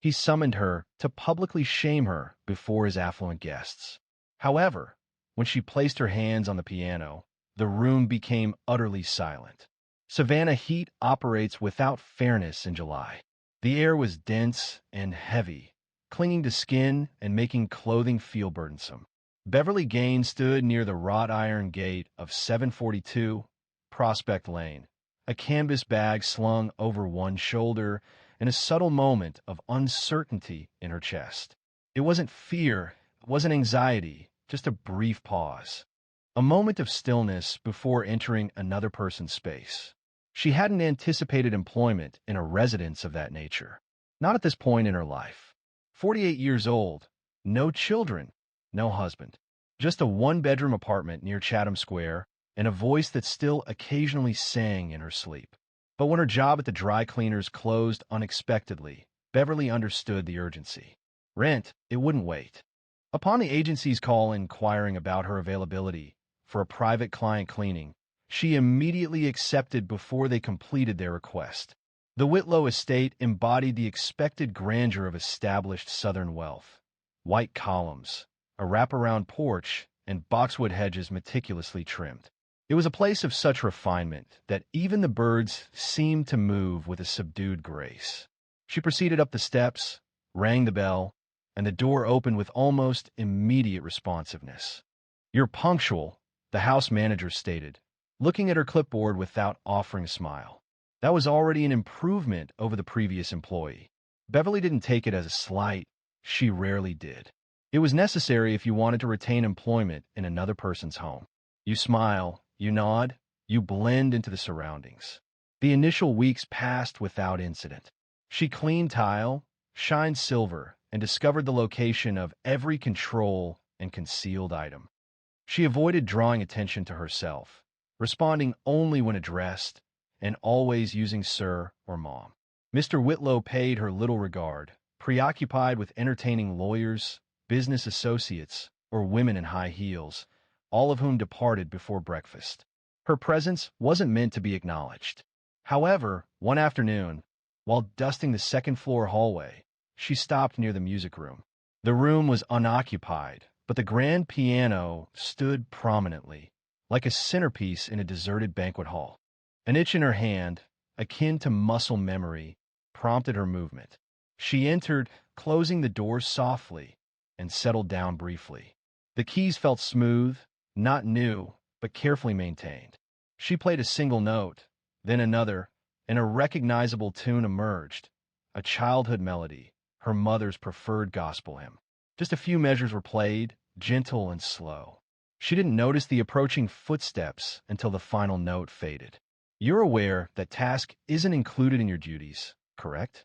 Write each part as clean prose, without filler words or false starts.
He summoned her to publicly shame her before his affluent guests. However, when she placed her hands on the piano, the room became utterly silent. Savannah heat operates without fairness in July. The air was dense and heavy, clinging to skin and making clothing feel burdensome. Beverly Gaines stood near the wrought iron gate of 742 Prospect Lane, a canvas bag slung over one shoulder and a subtle moment of uncertainty in her chest. It wasn't fear, it wasn't anxiety, just a brief pause. A moment of stillness before entering another person's space. She hadn't anticipated employment in a residence of that nature. Not at this point in her life. 48 years old, no children, no husband. Just a one-bedroom apartment near Chatham Square and a voice that still occasionally sang in her sleep. But when her job at the dry cleaners closed unexpectedly, Beverly understood the urgency. Rent, it wouldn't wait. Upon the agency's call inquiring about her availability for a private client cleaning, she immediately accepted before they completed their request. The Whitlow estate embodied the expected grandeur of established Southern wealth. White columns, a wraparound porch, and boxwood hedges meticulously trimmed. It was a place of such refinement that even the birds seemed to move with a subdued grace. She proceeded up the steps, rang the bell, and the door opened with almost immediate responsiveness. "You're punctual," the house manager stated, looking at her clipboard without offering a smile. That was already an improvement over the previous employee. Beverly didn't take it as a slight. She rarely did. It was necessary if you wanted to retain employment in another person's home. You smile, you nod, you blend into the surroundings. The initial weeks passed without incident. She cleaned tile, shined silver, and discovered the location of every control and concealed item. She avoided drawing attention to herself, responding only when addressed, and always using sir or mom. Mr. Whitlow paid her little regard, preoccupied with entertaining lawyers, business associates, or women in high heels, all of whom departed before breakfast. Her presence wasn't meant to be acknowledged. However, one afternoon, while dusting the second-floor hallway, she stopped near the music room. The room was unoccupied, but the grand piano stood prominently, like a centerpiece in a deserted banquet hall. An itch in her hand, akin to muscle memory, prompted her movement. She entered, closing the door softly, and settled down briefly. The keys felt smooth, not new, but carefully maintained. She played a single note, then another, and a recognizable tune emerged, a childhood melody, her mother's preferred gospel hymn. Just a few measures were played, gentle and slow. She didn't notice the approaching footsteps until the final note faded. "You're aware that task isn't included in your duties, correct?"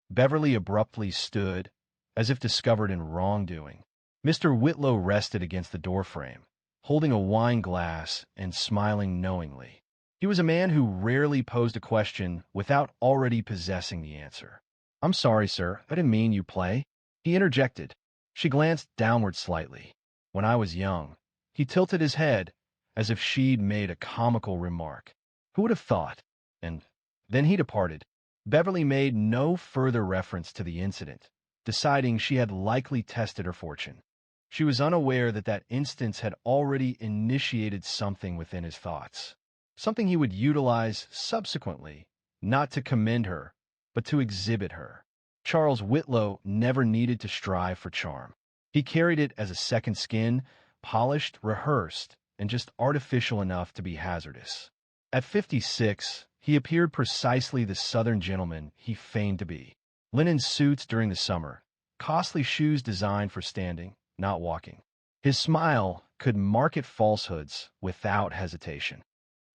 Beverly abruptly stood, as if discovered in wrongdoing. Mr. Whitlow rested against the doorframe, holding a wine glass and smiling knowingly. He was a man who rarely posed a question without already possessing the answer. "I'm sorry, sir, I didn't mean you play." He interjected. She glanced downward slightly. "When I was young." He tilted his head, as if she'd made a comical remark. Who would have thought? And then he departed. Beverly made no further reference to the incident, deciding she had likely tested her fortune. She was unaware that that instance had already initiated something within his thoughts, something he would utilize subsequently, not to commend her, but to exhibit her. Charles Whitlow never needed to strive for charm. He carried it as a second skin, polished, rehearsed, and just artificial enough to be hazardous. At 56, he appeared precisely the Southern gentleman he feigned to be. Linen suits during the summer, costly shoes designed for standing, not walking. His smile could market falsehoods without hesitation.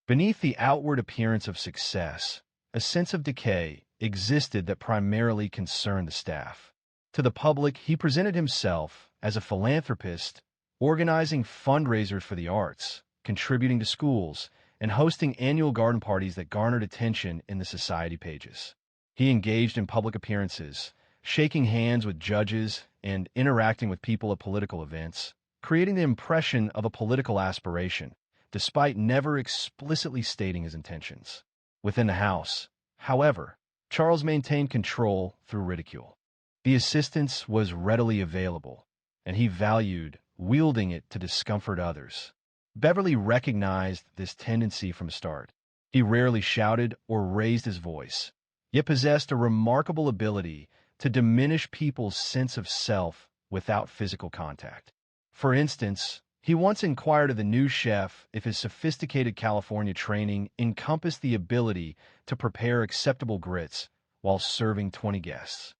Beneath the outward appearance of success, a sense of decay existed that primarily concerned the staff. To the public, he presented himself as a philanthropist, organizing fundraisers for the arts, contributing to schools, and hosting annual garden parties that garnered attention in the society pages. He engaged in public appearances, shaking hands with judges and interacting with people at political events, creating the impression of a political aspiration, despite never explicitly stating his intentions. Within the house, however, Charles maintained control through ridicule. The assistance was readily available, and he valued wielding it to discomfort others. Beverly recognized this tendency from the start. He rarely shouted or raised his voice, yet possessed a remarkable ability to diminish people's sense of self without physical contact. For instance, he once inquired of the new chef if his sophisticated California training encompassed the ability to prepare acceptable grits while serving 20 guests.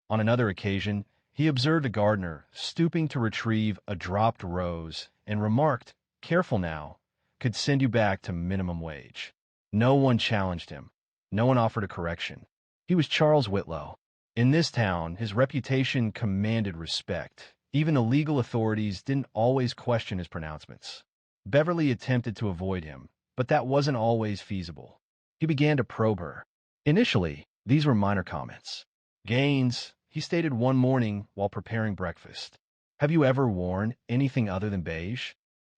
On another occasion, he observed a gardener stooping to retrieve a dropped rose and remarked, "Careful now, could send you back to minimum wage." No one challenged him. No one offered a correction. He was Charles Whitlow. In this town, his reputation commanded respect. Even the legal authorities didn't always question his pronouncements. Beverly attempted to avoid him, but that wasn't always feasible. He began to probe her. Initially, these were minor comments. "Gaines," he stated one morning while preparing breakfast. "Have you ever worn anything other than beige?"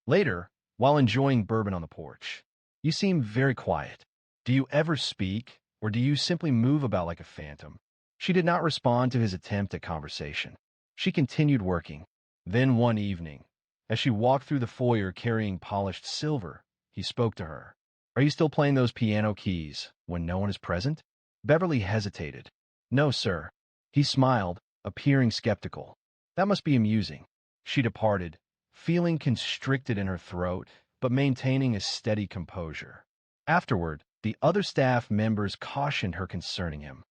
Later, while enjoying bourbon on the porch, "You seem very quiet. Do you ever speak, or do you simply move about like a phantom?" She did not respond to his attempt at conversation. She continued working. Then one evening, as she walked through the foyer carrying polished silver, he spoke to her. "Are you still playing those piano keys when no one is present?" Beverly hesitated. "No, sir." He smiled, appearing skeptical. "That must be amusing." She departed, feeling constricted in her throat, but maintaining a steady composure. Afterward, the other staff members cautioned her concerning him.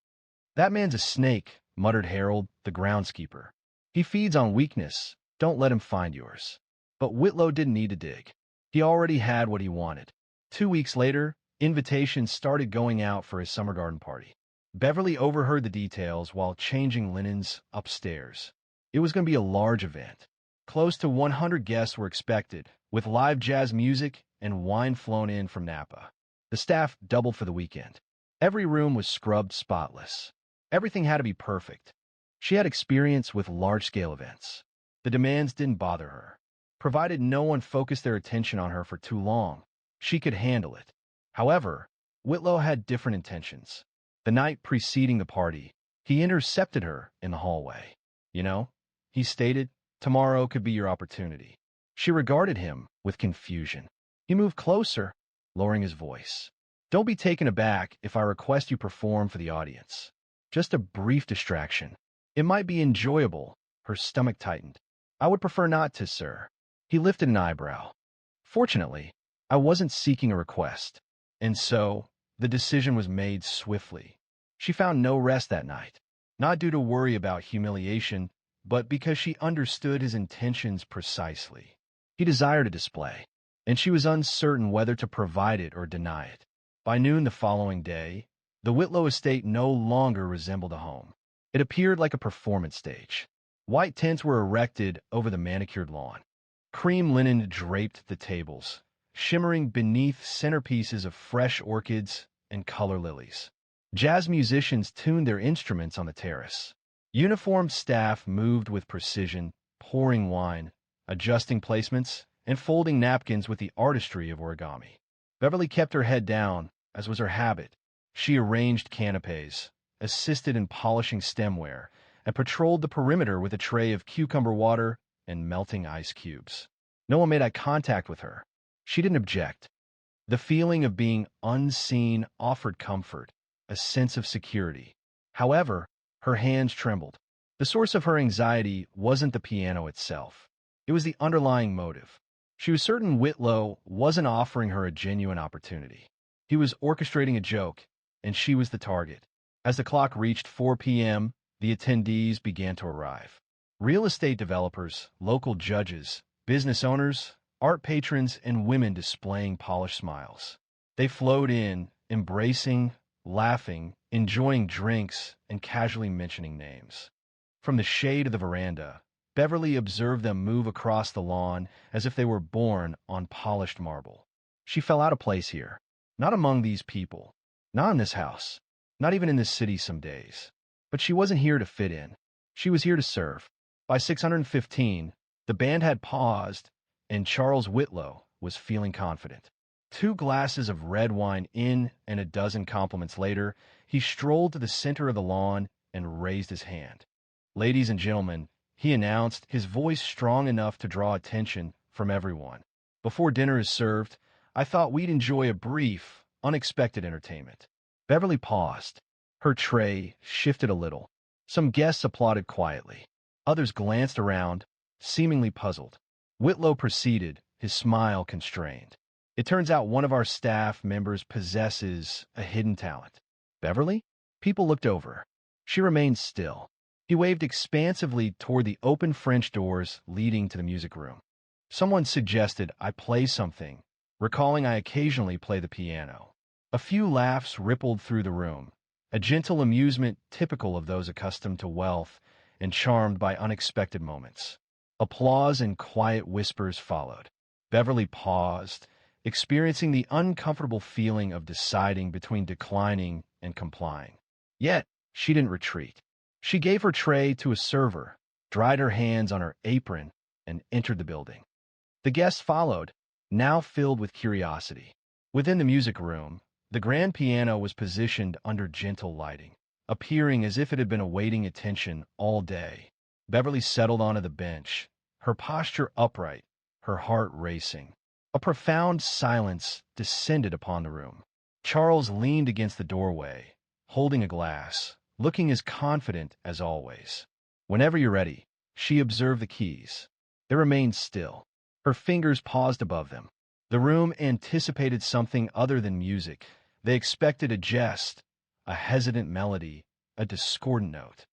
"That man's a snake," muttered Harold, the groundskeeper. "He feeds on weakness. Don't let him find yours." But Whitlow didn't need to dig. He already had what he wanted. 2 weeks later, invitations started going out for his summer garden party. Beverly overheard the details while changing linens upstairs. It was going to be a large event. Close to 100 guests were expected, with live jazz music and wine flown in from Napa. The staff doubled for the weekend. Every room was scrubbed spotless. Everything had to be perfect. She had experience with large-scale events. The demands didn't bother her. Provided no one focused their attention on her for too long, she could handle it. However, Whitlow had different intentions. The night preceding the party, he intercepted her in the hallway. "You know," he stated, "tomorrow could be your opportunity." She regarded him with confusion. He moved closer, lowering his voice. "Don't be taken aback if I request you perform for the audience. Just a brief distraction. It might be enjoyable." Her stomach tightened. "I would prefer not to, sir." He lifted an eyebrow. "Fortunately, I wasn't seeking a request." And so, the decision was made swiftly. She found no rest that night, not due to worry about humiliation, but because she understood his intentions precisely. He desired a display, and she was uncertain whether to provide it or deny it. By noon the following day, the Whitlow estate no longer resembled a home. It appeared like a performance stage. White tents were erected over the manicured lawn. Cream linen draped the tables, shimmering beneath centerpieces of fresh orchids and color lilies. Jazz musicians tuned their instruments on the terrace. Uniformed staff moved with precision, pouring wine, adjusting placements, and folding napkins with the artistry of origami. Beverly kept her head down, as was her habit. She arranged canapes, assisted in polishing stemware, and patrolled the perimeter with a tray of cucumber water and melting ice cubes. No one made eye contact with her. She didn't object. The feeling of being unseen offered comfort, a sense of security. However, her hands trembled. The source of her anxiety wasn't the piano itself. It was the underlying motive. She was certain Whitlow wasn't offering her a genuine opportunity. He was orchestrating a joke, and she was the target. As the clock reached 4 p.m., the attendees began to arrive. Real estate developers, local judges, business owners, art patrons, and women displaying polished smiles. They flowed in, embracing, laughing, enjoying drinks, and casually mentioning names. From the shade of the veranda, Beverly observed them move across the lawn as if they were born on polished marble. She felt out of place here. Not among these people. Not in this house. Not even in this city some days. But she wasn't here to fit in. She was here to serve. By 615, the band had paused, and Charles Whitlow was feeling confident. 2 glasses of red wine in and a dozen compliments later, he strolled to the center of the lawn and raised his hand. "Ladies and gentlemen," he announced, his voice strong enough to draw attention from everyone. "Before dinner is served, I thought we'd enjoy a brief, unexpected entertainment." Beverly paused. Her tray shifted a little. Some guests applauded quietly. Others glanced around, seemingly puzzled. Whitlow proceeded, his smile constrained. "It turns out one of our staff members possesses a hidden talent." "Beverly?" People looked over. She remained still. He waved expansively toward the open French doors leading to the music room. "Someone suggested I play something, recalling I occasionally play the piano." A few laughs rippled through the room, a gentle amusement typical of those accustomed to wealth and charmed by unexpected moments. Applause and quiet whispers followed. Beverly paused, experiencing the uncomfortable feeling of deciding between declining and complying. Yet, she didn't retreat. She gave her tray to a server, dried her hands on her apron, and entered the building. The guests followed, now filled with curiosity. Within the music room, the grand piano was positioned under gentle lighting, appearing as if it had been awaiting attention all day. Beverly settled onto the bench, her posture upright, her heart racing. A profound silence descended upon the room. Charles leaned against the doorway, holding a glass, looking as confident as always. "Whenever you're ready," she observed the keys. They remained still. Her fingers paused above them. The room anticipated something other than music. They expected a jest, a hesitant melody, a discordant note.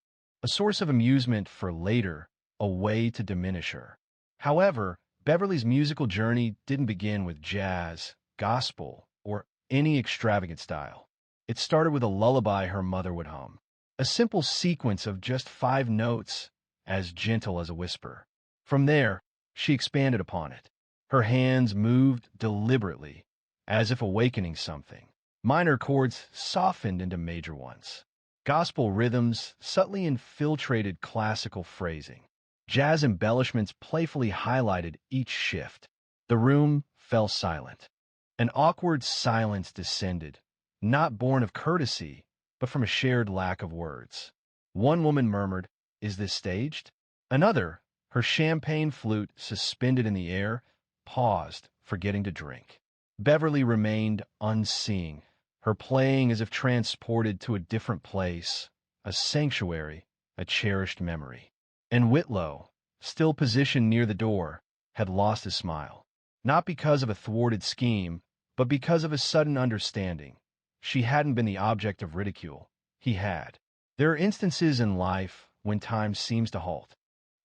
A source of amusement for later, a way to diminish her. However, Beverly's musical journey didn't begin with jazz, gospel, or any extravagant style. It started with a lullaby her mother would hum, a simple sequence of just 5 notes, as gentle as a whisper. From there, she expanded upon it. Her hands moved deliberately, as if awakening something. Minor chords softened into major ones. Gospel rhythms subtly infiltrated classical phrasing. Jazz embellishments playfully highlighted each shift. The room fell silent. An awkward silence descended, not born of courtesy, but from a shared lack of words. One woman murmured, "Is this staged?" Another, her champagne flute suspended in the air, paused, forgetting to drink. Beverly remained unseeing, her playing as if transported to a different place, a sanctuary, a cherished memory. And Whitlow, still positioned near the door, had lost his smile. Not because of a thwarted scheme, but because of a sudden understanding. She hadn't been the object of ridicule. He had. There are instances in life when time seems to halt.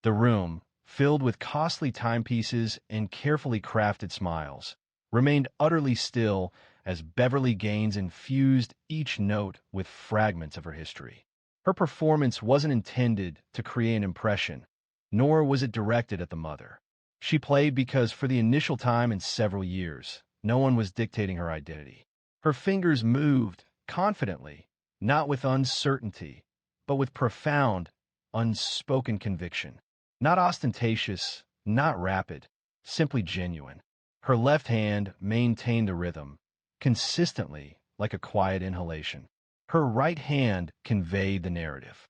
The room, filled with costly timepieces and carefully crafted smiles, remained utterly still as Beverly Gaines infused each note with fragments of her history. Her performance wasn't intended to create an impression, nor was it directed at the mother. She played because for the initial time in several years, no one was dictating her identity. Her fingers moved confidently, not with uncertainty, but with profound, unspoken conviction. Not ostentatious, not rapid, simply genuine. Her left hand maintained the rhythm, consistently, like a quiet inhalation. Her right hand conveyed the narrative.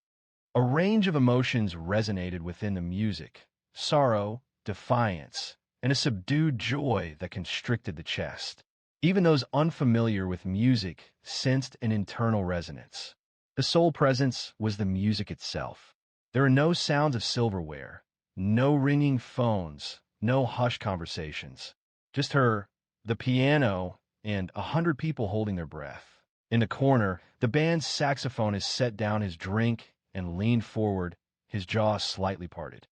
A range of emotions resonated within the music: sorrow, defiance, and a subdued joy that constricted the chest. Even those unfamiliar with music sensed an internal resonance. The sole presence was the music itself. There are no sounds of silverware, no ringing phones, no hushed conversations. Just her, the piano, and 100 people holding their breath. In the corner, the band's saxophonist set down his drink and leaned forward, his jaw slightly parted.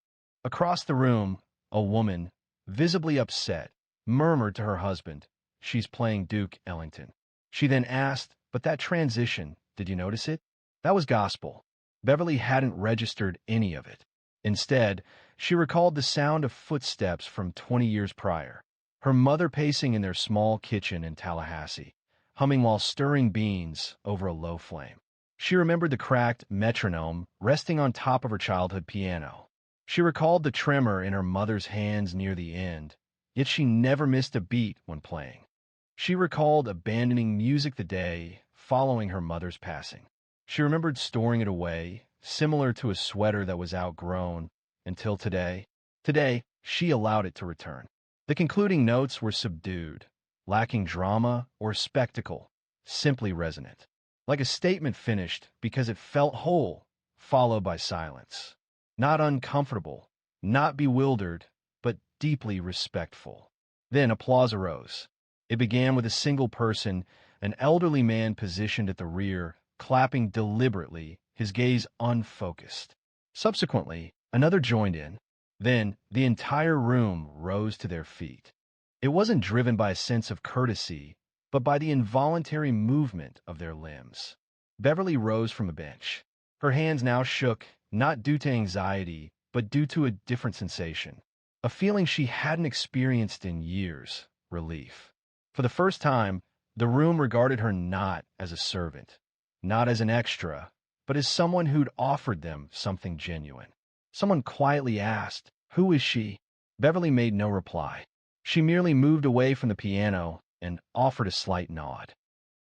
Across the room, a woman, visibly upset, murmured to her husband, "She's playing Duke Ellington." She then asked, "But that transition, did you notice it?" That was gospel. Beverly hadn't registered any of it. Instead, she recalled the sound of footsteps from 20 years prior, her mother pacing in their small kitchen in Tallahassee, humming while stirring beans over a low flame. She remembered the cracked metronome resting on top of her childhood piano. She recalled the tremor in her mother's hands near the end, yet she never missed a beat when playing. She recalled abandoning music the day following her mother's passing. She remembered storing it away, similar to a sweater that was outgrown, until today. Today, she allowed it to return. The concluding notes were subdued, lacking drama or spectacle, simply resonant. Like a statement finished because it felt whole, followed by silence. Not uncomfortable, not bewildered, but deeply respectful. Then applause arose. It began with a single person, an elderly man positioned at the rear, clapping deliberately, his gaze unfocused. Subsequently, another joined in. Then, the entire room rose to their feet. It wasn't driven by a sense of courtesy, but by the involuntary movement of their limbs. Beverly rose from a bench. Her hands now shook, not due to anxiety, but due to a different sensation. A feeling she hadn't experienced in years, relief. For the first time, the room regarded her not as a servant, not as an extra, but as someone who'd offered them something genuine. Someone quietly asked, "Who is she?" Beverly made no reply. She merely moved away from the piano and offered a slight nod.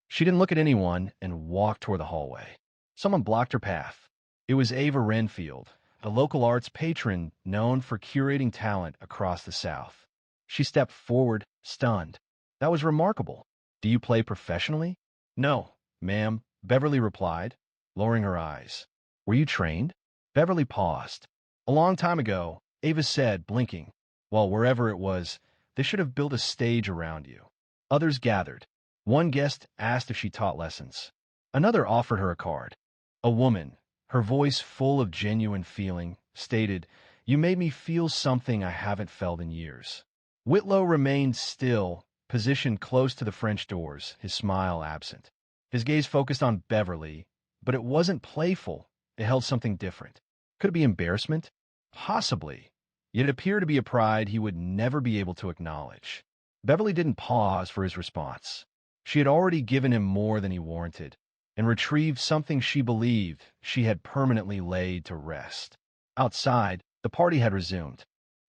She didn't look at anyone and walked toward the hallway. Someone blocked her path. It was Ava Renfield, a local arts patron known for curating talent across the South. She stepped forward, stunned. "That was remarkable. Do you play professionally?" "No, ma'am," Beverly replied, lowering her eyes. "Were you trained?" Beverly paused. "A long time ago," Ava said, blinking. "Well, wherever it was, they should have built a stage around you." Others gathered. One guest asked if she taught lessons. Another offered her a card. A woman, her voice full of genuine feeling, stated, "You made me feel something I haven't felt in years." Whitlow remained still, positioned close to the French doors, his smile absent. His gaze focused on Beverly, but it wasn't playful. It held something different. Could it be embarrassment? Possibly. Yet it appeared to be a pride he would never be able to acknowledge. Beverly didn't pause for his response. She had already given him more than he warranted, and retrieved something she believed she had permanently laid to rest. Outside, the party had resumed.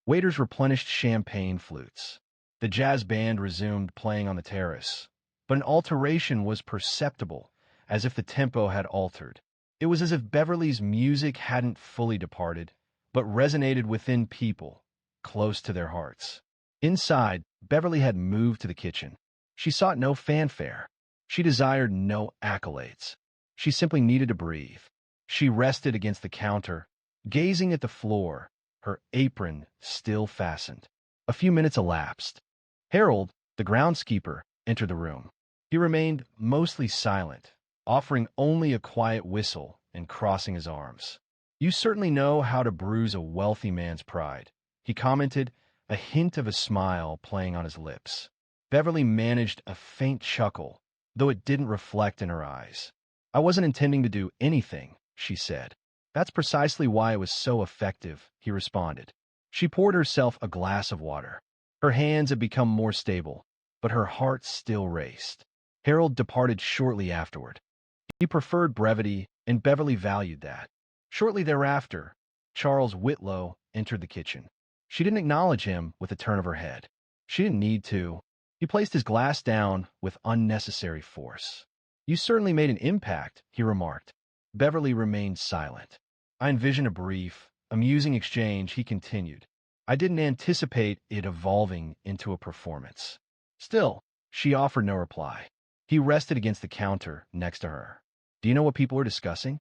Waiters replenished champagne flutes. The jazz band resumed playing on the terrace, but an alteration was perceptible, as if the tempo had altered. It was as if Beverly's music hadn't fully departed, but resonated within people, close to their hearts. Inside, Beverly had moved to the kitchen. She sought no fanfare. She desired no accolades. She simply needed to breathe. She rested against the counter, gazing at the floor, her apron still fastened. A few minutes elapsed. Harold, the groundskeeper, entered the room. He remained mostly silent, offering only a quiet whistle and crossing his arms. "You certainly know how to bruise a wealthy man's pride," he commented, a hint of a smile playing on his lips. Beverly managed a faint chuckle, though it didn't reflect in her eyes. "I wasn't intending to do anything," she said. "That's precisely why it was so effective," he responded. She poured herself a glass of water. Her hands had become more stable, but her heart still raced. Harold departed shortly afterward. He preferred brevity, and Beverly valued that. Shortly thereafter, Charles Whitlow entered the kitchen. She didn't acknowledge him with a turn of her head. She didn't need to. He placed his glass down with unnecessary force. "You certainly made an impact," he remarked. Beverly remained silent. "I envisioned a brief, amusing exchange," he continued. "I didn't anticipate it evolving into a performance." Still, she offered no reply. He rested against the counter next to her. "Do you know what people are discussing?"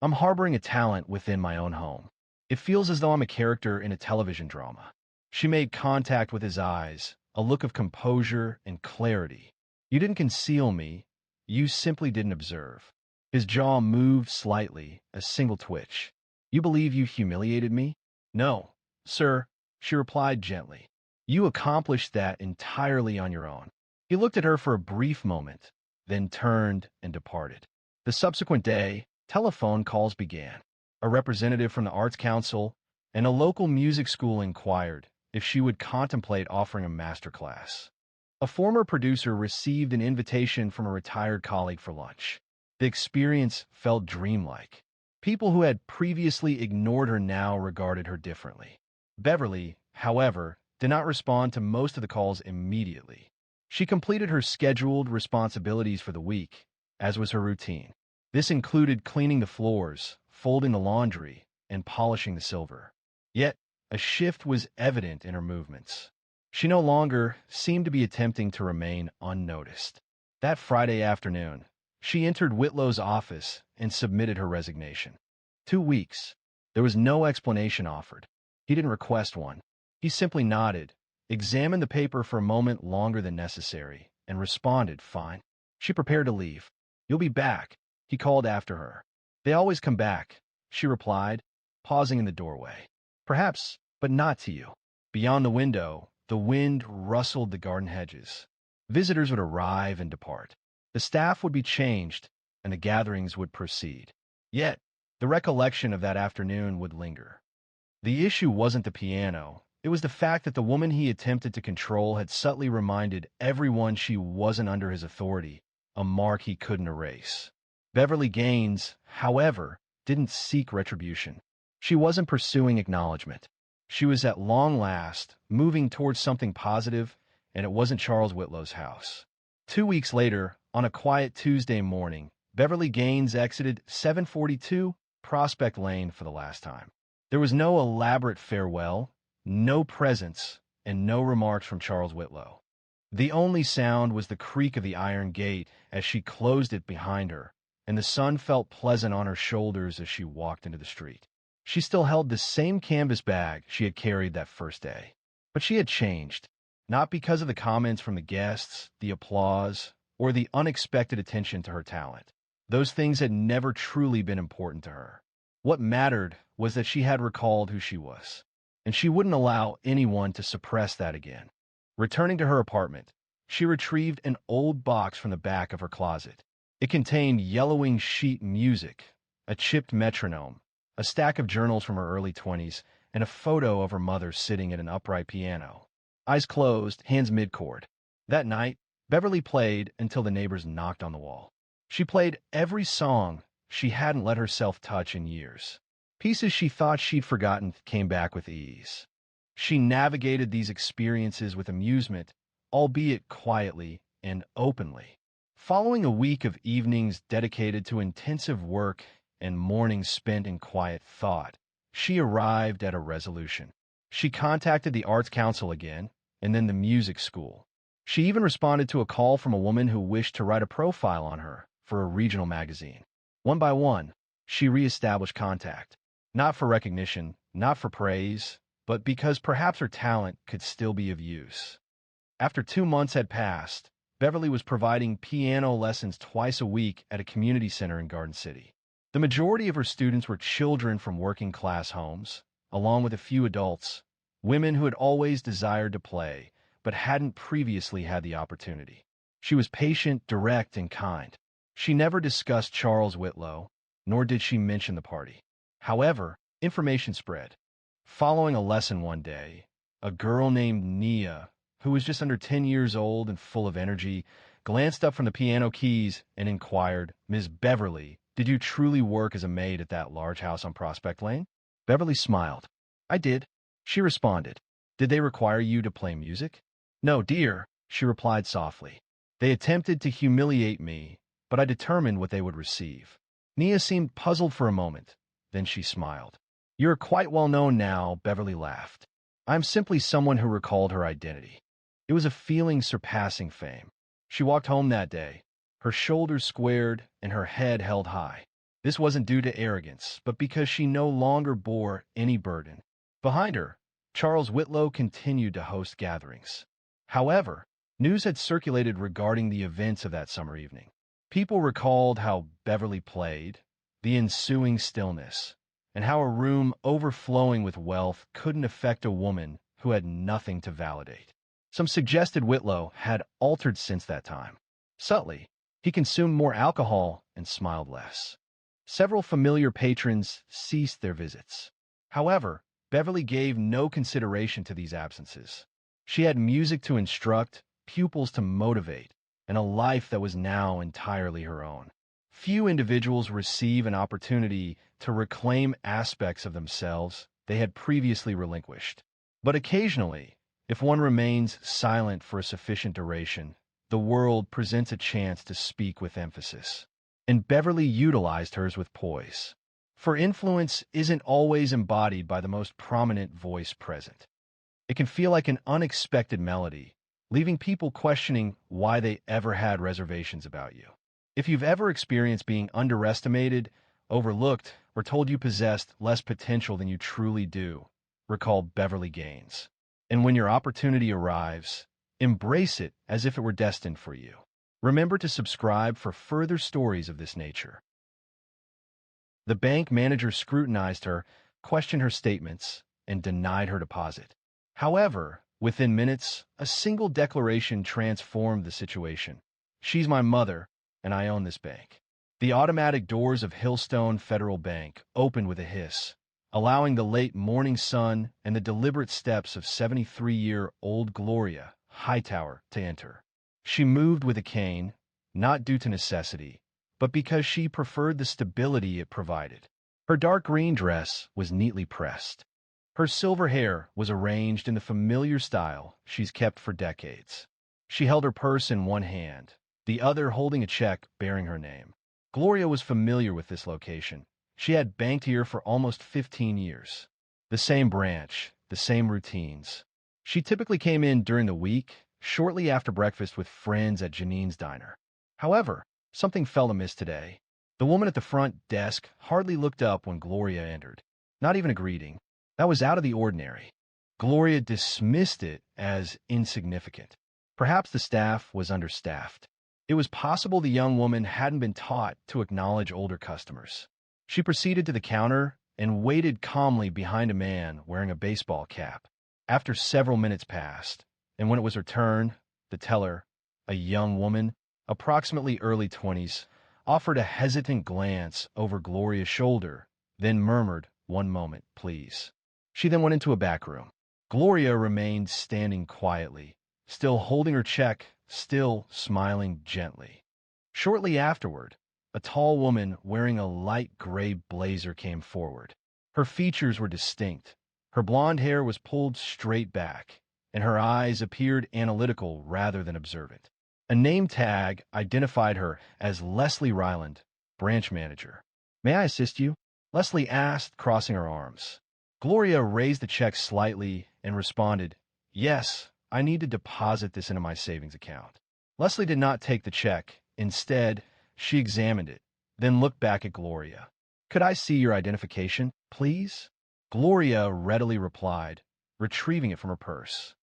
"I'm harboring a talent within my own home. It feels as though I'm a character in a television drama." She made contact with his eyes, a look of composure and clarity. "You didn't conceal me. You simply didn't observe." His jaw moved slightly, a single twitch. "You believe you humiliated me?" "No, sir," she replied gently. "You accomplished that entirely on your own." He looked at her for a brief moment, then turned and departed. The subsequent day, telephone calls began. A representative from the Arts Council and a local music school inquired if she would contemplate offering a master class. A former producer received an invitation from a retired colleague for lunch. The experience felt dreamlike. People who had previously ignored her now regarded her differently. Beverly, however, did not respond to most of the calls immediately. She completed her scheduled responsibilities for the week, as was her routine. This included cleaning the floors, folding the laundry, and polishing the silver. Yet, a shift was evident in her movements. She no longer seemed to be attempting to remain unnoticed. That Friday afternoon, she entered Whitlow's office and submitted her resignation. 2 weeks. There was no explanation offered. He didn't request one. He simply nodded, examined the paper for a moment longer than necessary, and responded, "Fine." She prepared to leave. "You'll be back," he called after her. "They always come back," she replied, pausing in the doorway. "Perhaps, but not to you." Beyond the window, the wind rustled the garden hedges. Visitors would arrive and depart. The staff would be changed, and the gatherings would proceed. Yet, the recollection of that afternoon would linger. The issue wasn't the piano. It was the fact that the woman he attempted to control had subtly reminded everyone she wasn't under his authority, a mark he couldn't erase. Beverly Gaines, however, didn't seek retribution. She wasn't pursuing acknowledgement. She was at long last moving towards something positive, and it wasn't Charles Whitlow's house. 2 weeks later, on a quiet Tuesday morning, Beverly Gaines exited 742 Prospect Lane for the last time. There was no elaborate farewell, no presents, and no remarks from Charles Whitlow. The only sound was the creak of the iron gate as she closed it behind her, and the sun felt pleasant on her shoulders as she walked into the street. She still held the same canvas bag she had carried that first day. But she had changed, not because of the comments from the guests, the applause, or the unexpected attention to her talent. Those things had never truly been important to her. What mattered was that she had recalled who she was, and she wouldn't allow anyone to suppress that again. Returning to her apartment, she retrieved an old box from the back of her closet. It contained yellowing sheet music, a chipped metronome, a stack of journals from her early 20s, and a photo of her mother sitting at an upright piano. Eyes closed, hands mid-chord. That night, Beverly played until the neighbors knocked on the wall. She played every song she hadn't let herself touch in years. Pieces she thought she'd forgotten came back with ease. She navigated these experiences with amusement, albeit quietly and openly. Following a week of evenings dedicated to intensive work and mornings spent in quiet thought, she arrived at a resolution. She contacted the Arts Council again, and then the music school. She even responded to a call from a woman who wished to write a profile on her for a regional magazine. One by one, she reestablished contact. Not for recognition, not for praise, but because perhaps her talent could still be of use. After 2 months had passed, Beverly was providing piano lessons twice a week at a community center in Garden City. The majority of her students were children from working-class homes, along with a few adults, women who had always desired to play, but hadn't previously had the opportunity. She was patient, direct, and kind. She never discussed Charles Whitlow, nor did she mention the party. However, information spread. Following a lesson one day, a girl named Nia, who was just under 10 years old and full of energy, glanced up from the piano keys and inquired, "Miss Beverly, did you truly work as a maid at that large house on Prospect Lane?" Beverly smiled. "I did," she responded. "Did they require you to play music?" "No, dear," she replied softly. "They attempted to humiliate me, but I determined what they would receive." Nia seemed puzzled for a moment. Then she smiled. "You're quite well known now," Beverly laughed. "I'm simply someone who recalled her identity." It was a feeling surpassing fame. She walked home that day, her shoulders squared and her head held high. This wasn't due to arrogance, but because she no longer bore any burden. Behind her, Charles Whitlow continued to host gatherings. However, news had circulated regarding the events of that summer evening. People recalled how Beverly played, the ensuing stillness, and how a room overflowing with wealth couldn't affect a woman who had nothing to validate. Some suggested Whitlow had altered since that time. Subtly, he consumed more alcohol and smiled less. Several familiar patrons ceased their visits. However, Beverly gave no consideration to these absences. She had music to instruct, pupils to motivate, and a life that was now entirely her own. Few individuals receive an opportunity to reclaim aspects of themselves they had previously relinquished. But occasionally, if one remains silent for a sufficient duration, the world presents a chance to speak with emphasis. And Beverly utilized hers with poise. For influence isn't always embodied by the most prominent voice present. It can feel like an unexpected melody, leaving people questioning why they ever had reservations about you. If you've ever experienced being underestimated, overlooked, or told you possessed less potential than you truly do, recall Beverly Gaines. And when your opportunity arrives, embrace it as if it were destined for you. Remember to subscribe for further stories of this nature. The bank manager scrutinized her, questioned her statements, and denied her deposit. However, within minutes, a single declaration transformed the situation. She's my mother, and I own this bank. The automatic doors of Hillstone Federal Bank opened with a hiss, allowing the late morning sun and the deliberate steps of 73-year-old Gloria Hightower to enter. She moved with a cane, not due to necessity, but because she preferred the stability it provided. Her dark green dress was neatly pressed. Her silver hair was arranged in the familiar style she's kept for decades. She held her purse in one hand, the other holding a check bearing her name. Gloria was familiar with this location. She had banked here for almost 15 years. The same branch, the same routines. She typically came in during the week, shortly after breakfast with friends at Janine's diner. However, something fell amiss today. The woman at the front desk hardly looked up when Gloria entered. Not even a greeting. That was out of the ordinary. Gloria dismissed it as insignificant. Perhaps the staff was understaffed. It was possible the young woman hadn't been taught to acknowledge older customers. She proceeded to the counter and waited calmly behind a man wearing a baseball cap. After several minutes passed, and when it was her turn, the teller, a young woman, approximately early 20s, offered a hesitant glance over Gloria's shoulder, then murmured, "One moment, please." She then went into a back room. Gloria remained standing quietly, still holding her check, still smiling gently. Shortly afterward, a tall woman wearing a light gray blazer came forward. Her features were distinct. Her blonde hair was pulled straight back, and her eyes appeared analytical rather than observant. A name tag identified her as Leslie Ryland, branch manager. "May I assist you?" Leslie asked, crossing her arms. Gloria raised the check slightly and responded, "Yes, I need to deposit this into my savings account." Leslie did not take the check. Instead, she examined it, then looked back at Gloria. "Could I see your identification, please?" Gloria readily replied, retrieving it from her purse.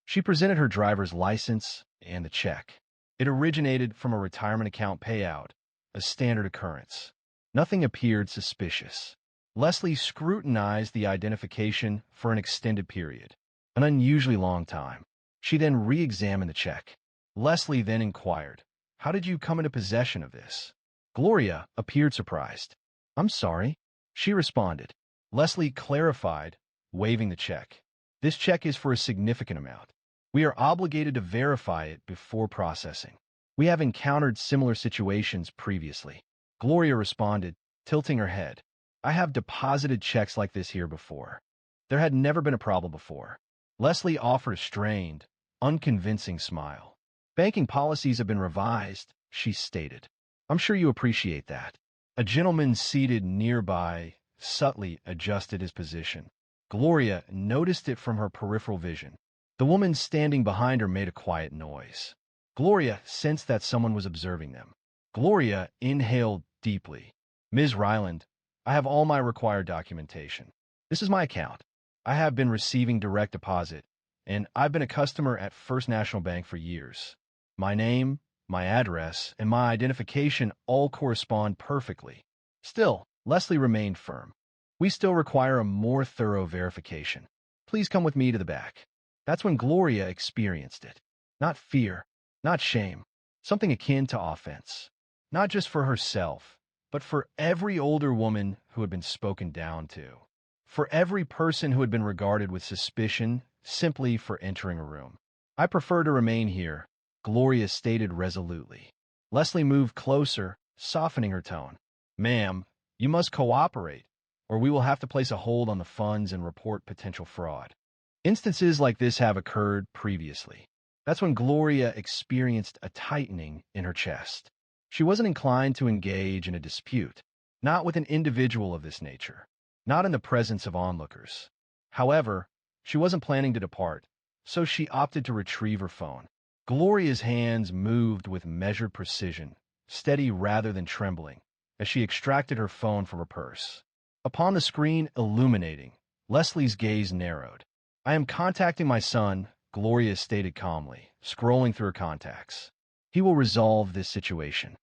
She presented her driver's license and the check. It originated from a retirement account payout, a standard occurrence. Nothing appeared suspicious. Leslie scrutinized the identification for an extended period, an unusually long time. She then re-examined the check. Leslie then inquired, "How did you come into possession of this?" Gloria appeared surprised. "I'm sorry," she responded. Leslie clarified, waving the check. "This check is for a significant amount. We are obligated to verify it before processing. We have encountered similar situations previously." Gloria responded, tilting her head. "I have deposited checks like this here before. There had never been a problem before." Leslie offered a strained, unconvincing smile. "Banking policies have been revised," she stated. "I'm sure you appreciate that." A gentleman seated nearby subtly adjusted his position. Gloria noticed it from her peripheral vision. The woman standing behind her made a quiet noise. Gloria sensed that someone was observing them. Gloria inhaled deeply. "Ms. Ryland, I have all my required documentation. This is my account. I have been receiving direct deposit, and I've been a customer at First National Bank for years. My name, my address, and my identification all correspond perfectly." Still, Leslie remained firm. "We still require a more thorough verification. Please come with me to the back." That's when Gloria experienced it. Not fear, not shame, something akin to offense. Not just for herself, but for every older woman who had been spoken down to. For every person who had been regarded with suspicion simply for entering a room. "I prefer to remain here," Gloria stated resolutely. Leslie moved closer, softening her tone. "Ma'am, you must cooperate, or we will have to place a hold on the funds and report potential fraud." Instances like this have occurred previously. That's when Gloria experienced a tightening in her chest. She wasn't inclined to engage in a dispute. not with an individual of this nature, not in the presence of onlookers. However, she wasn't planning to depart, so she opted to retrieve her phone. Gloria's hands moved with measured precision, steady rather than trembling, as she extracted her phone from her purse. Upon the screen illuminating, Leslie's gaze narrowed. "I am contacting my son," Gloria stated calmly, scrolling through her contacts. "He will resolve this situation."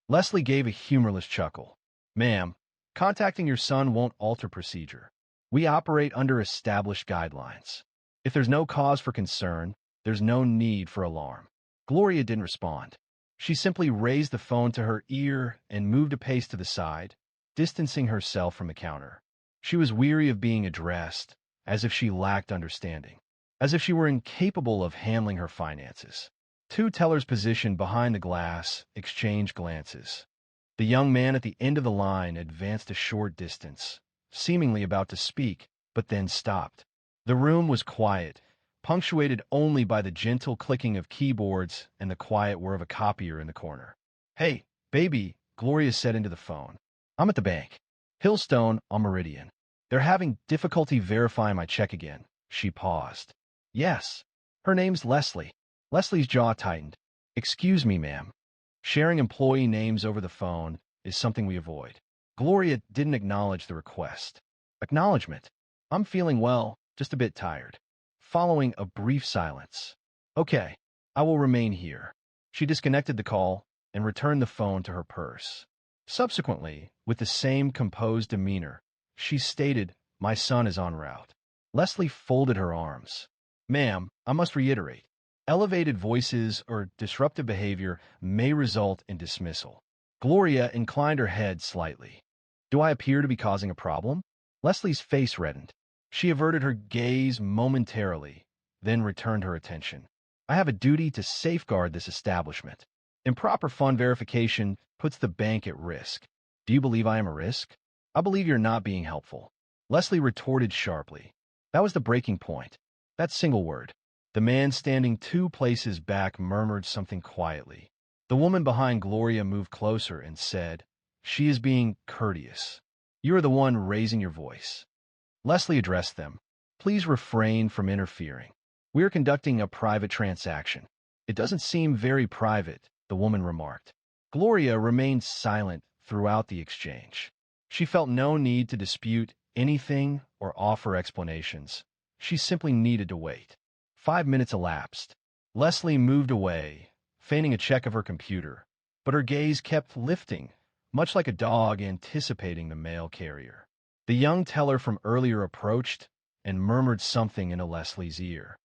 Leslie gave a humorless chuckle. "Ma'am, contacting your son won't alter procedure. We operate under established guidelines. If there's no cause for concern, there's no need for alarm." Gloria didn't respond. She simply raised the phone to her ear and moved a pace to the side, distancing herself from the counter. She was weary of being addressed, as if she lacked understanding, as if she were incapable of handling her finances. Two tellers positioned behind the glass exchanged glances. The young man at the end of the line advanced a short distance, seemingly about to speak, but then stopped. The room was quiet, punctuated only by the gentle clicking of keyboards and the quiet whir of a copier in the corner. "Hey, baby," Gloria said into the phone. "I'm at the bank. Hillstone on Meridian. They're having difficulty verifying my check again." She paused. "Yes. Her name's Leslie." Leslie's jaw tightened. "Excuse me, ma'am. Sharing employee names over the phone is something we avoid." Gloria didn't acknowledge the request. "Acknowledgement. I'm feeling well, just a bit tired." Following a brief silence. "Okay, I will remain here." She disconnected the call and returned the phone to her purse. Subsequently, with the same composed demeanor, she stated, "My son is en route." Leslie folded her arms. "Ma'am, I must reiterate, elevated voices or disruptive behavior may result in dismissal." Gloria inclined her head slightly. "Do I appear to be causing a problem?" Leslie's face reddened. She averted her gaze momentarily, then returned her attention. "I have a duty to safeguard this establishment. Improper fund verification puts the bank at risk. Do you believe I am a risk?" "I believe you're not being helpful." Leslie retorted sharply. That was the breaking point. That single word. The man standing 2 places back murmured something quietly. The woman behind Gloria moved closer and said, "She is being courteous. You are the one raising your voice." Leslie addressed them. "Please refrain from interfering. We are conducting a private transaction." "It doesn't seem very private," the woman remarked. Gloria remained silent throughout the exchange. She felt no need to dispute anything or offer explanations. She simply needed to wait. 5 minutes elapsed. Leslie moved away, feigning a check of her computer, but her gaze kept lifting, much like a dog anticipating the mail carrier. The young teller from earlier approached and murmured something into Leslie's ear.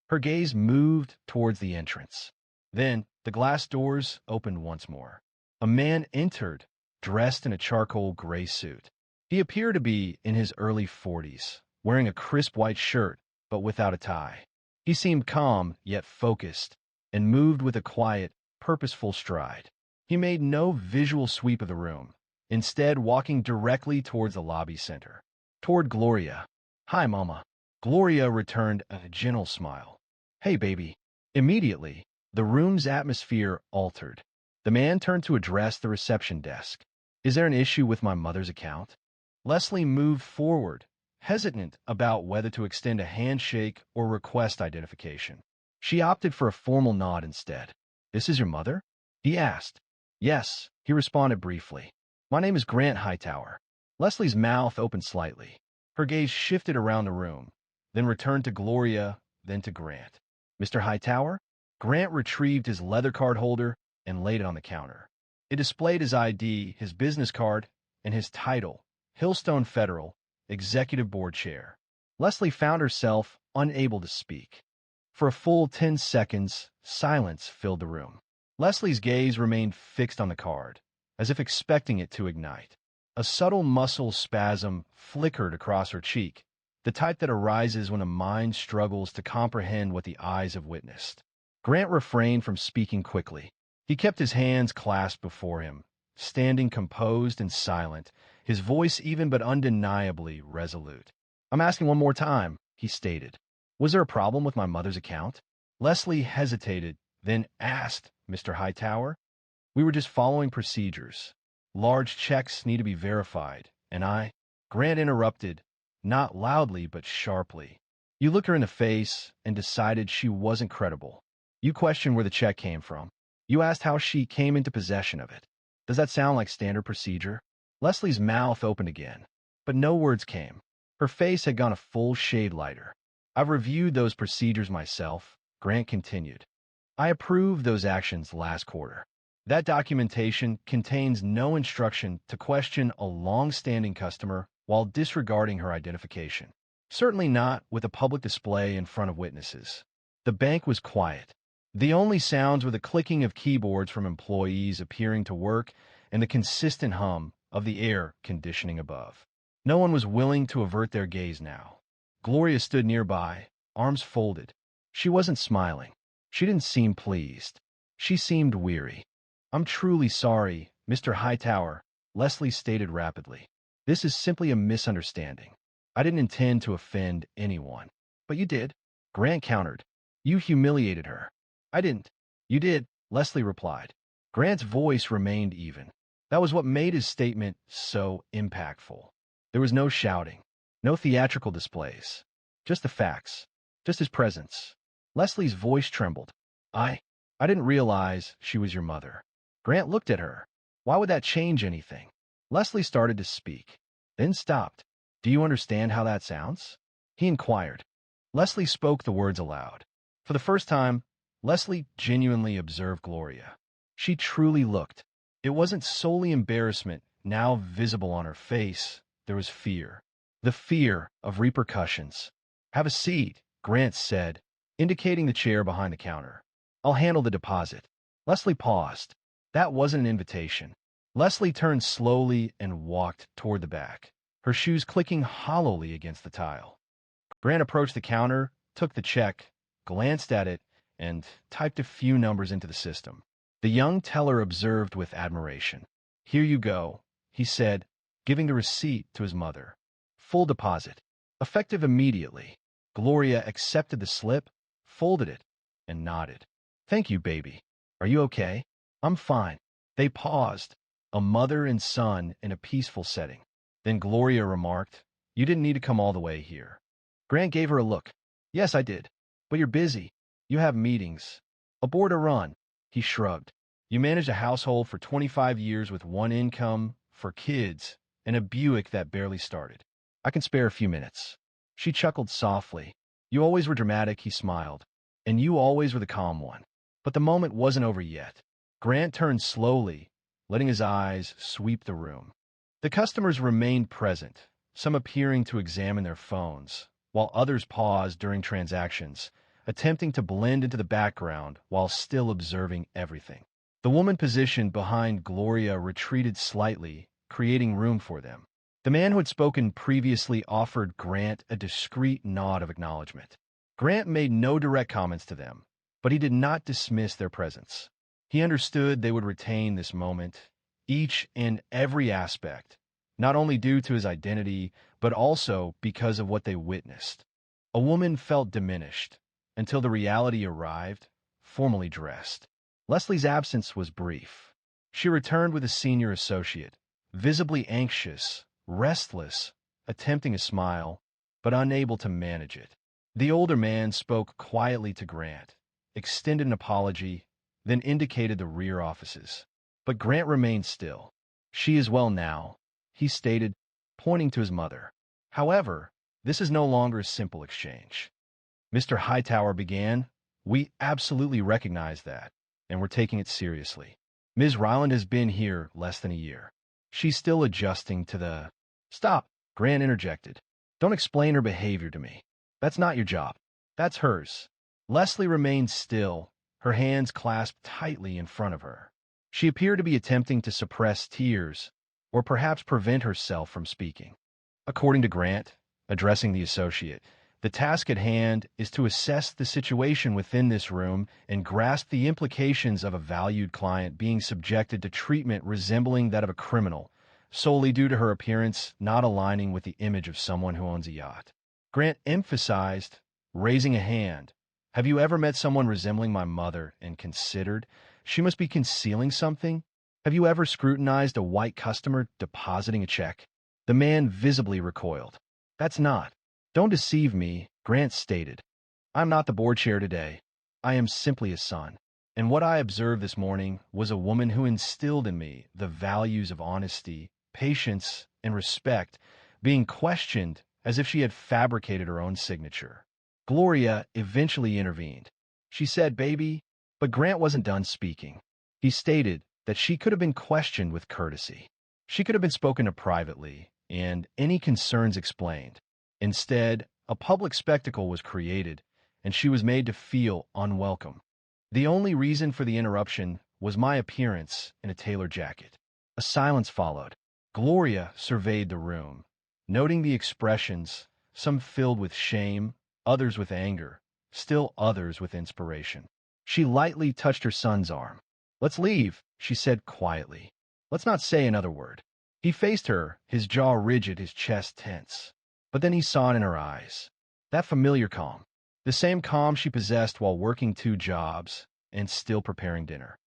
Her gaze moved towards the entrance. Then the glass doors opened once more. A man entered, dressed in a charcoal gray suit. He appeared to be in his early 40s, wearing a crisp white shirt, but without a tie. He seemed calm, yet focused, and moved with a quiet, purposeful stride. He made no visual sweep of the room, instead walking directly towards the lobby center, toward Gloria. "Hi, Mama." Gloria returned a gentle smile. "Hey, baby." Immediately, the room's atmosphere altered. The man turned to address the reception desk. "Is there an issue with my mother's account?" Leslie moved forward, hesitant about whether to extend a handshake or request identification. She opted for a formal nod instead. "This is your mother?" he asked. "Yes," he responded briefly. "My name is Grant Hightower." Leslie's mouth opened slightly. Her gaze shifted around the room, then returned to Gloria, then to Grant. "Mr. Hightower?" Grant retrieved his leather card holder and laid it on the counter. It displayed his ID, his business card, and his title, Hillstone Federal, Executive Board Chair. Leslie found herself unable to speak. For a full 10 seconds, silence filled the room. Leslie's gaze remained fixed on the card, as if expecting it to ignite. A subtle muscle spasm flickered across her cheek, the type that arises when a mind struggles to comprehend what the eyes have witnessed. Grant refrained from speaking quickly. He kept his hands clasped before him, standing composed and silent, his voice even but undeniably resolute. "I'm asking one more time," he stated. "Was there a problem with my mother's account?" Leslie hesitated, then asked, "Mr. Hightower?" "We were just following procedures." Large checks need to be verified, and Grant interrupted, not loudly but sharply. You looked her in the face and decided she wasn't credible. You questioned where the check came from. You asked how she came into possession of it. Does that sound like standard procedure? Leslie's mouth opened again, but no words came. Her face had gone a full shade lighter. I've reviewed those procedures myself, Grant continued. I approved those actions last quarter. That documentation contains no instruction to question a long-standing customer while disregarding her identification. Certainly not with a public display in front of witnesses. The bank was quiet. The only sounds were the clicking of keyboards from employees appearing to work and the consistent hum of the air conditioning above. No one was willing to avert their gaze now. Gloria stood nearby, arms folded. She wasn't smiling. She didn't seem pleased. She seemed weary. I'm truly sorry, Mr. Hightower, Leslie stated rapidly. This is simply a misunderstanding. I didn't intend to offend anyone. But you did, Grant countered. You humiliated her. I didn't. You did, Leslie replied. Grant's voice remained even. That was what made his statement so impactful. There was no shouting, no theatrical displays, just the facts, just his presence. Leslie's voice trembled. I didn't realize she was your mother. Grant looked at her. Why would that change anything? Leslie started to speak, then stopped. Do you understand how that sounds? He inquired. Leslie spoke the words aloud. For the first time, Leslie genuinely observed Gloria. She truly looked. It wasn't solely embarrassment now visible on her face. There was fear. The fear of repercussions. Have a seat, Grant said, indicating the chair behind the counter. I'll handle the deposit. Leslie paused. That wasn't an invitation. Leslie turned slowly and walked toward the back, her shoes clicking hollowly against the tile. Grant approached the counter, took the check, glanced at it, and typed a few numbers into the system. The young teller observed with admiration. Here you go, he said, giving the receipt to his mother. Full deposit. Effective immediately. Gloria accepted the slip, folded it, and nodded. Thank you, baby. Are you okay? I'm fine. They paused, a mother and son in a peaceful setting. Then Gloria remarked, You didn't need to come all the way here. Grant gave her a look. Yes, I did. But you're busy. You have meetings. Aboard a run. He shrugged. You managed a household for 25 years with one income, for kids, and a Buick that barely started. I can spare a few minutes. She chuckled softly. You always were dramatic, he smiled. And you always were the calm one. But the moment wasn't over yet. Grant turned slowly, letting his eyes sweep the room. The customers remained present, some appearing to examine their phones, while others paused during transactions, attempting to blend into the background while still observing everything. The woman positioned behind Gloria retreated slightly, creating room for them. The man who had spoken previously offered Grant a discreet nod of acknowledgement. Grant made no direct comments to them, but he did not dismiss their presence. He understood they would retain this moment, each in every aspect, not only due to his identity, but also because of what they witnessed. A woman felt diminished until the reality arrived, formally dressed. Leslie's absence was brief. She returned with a senior associate, visibly anxious, restless, attempting a smile, but unable to manage it. The older man spoke quietly to Grant, extended an apology, then indicated the rear offices. But Grant remained still. She is well now, he stated, pointing to his mother. However, this is no longer a simple exchange. Mr. Hightower began, We absolutely recognize that, and we're taking it seriously. Ms. Ryland has been here less than a year. She's still adjusting to the... Stop, Grant interjected. Don't explain her behavior to me. That's not your job. That's hers. Leslie remained still, her hands clasped tightly in front of her. She appeared to be attempting to suppress tears, or perhaps prevent herself from speaking. According to Grant, addressing the associate, the task at hand is to assess the situation within this room and grasp the implications of a valued client being subjected to treatment resembling that of a criminal, solely due to her appearance not aligning with the image of someone who owns a yacht. Grant emphasized, raising a hand, Have you ever met someone resembling my mother and considered she must be concealing something? Have you ever scrutinized a white customer depositing a check? The man visibly recoiled. That's not. Don't deceive me, Grant stated. I'm not the board chair today. I am simply a son. And what I observed this morning was a woman who instilled in me the values of honesty, patience, and respect, being questioned as if she had fabricated her own signature. Gloria eventually intervened. She said, "Baby," but Grant wasn't done speaking. He stated that she could have been questioned with courtesy. She could have been spoken to privately, and any concerns explained. Instead, a public spectacle was created, and she was made to feel unwelcome. The only reason for the interruption was my appearance in a tailored jacket. A silence followed. Gloria surveyed the room, noting the expressions, some filled with shame, others with anger, still others with inspiration. She lightly touched her son's arm. "Let's leave," she said quietly. "Let's not say another word." He faced her, his jaw rigid, his chest tense. But then he saw it in her eyes. That familiar calm. The same calm she possessed while working 2 jobs and still preparing dinner.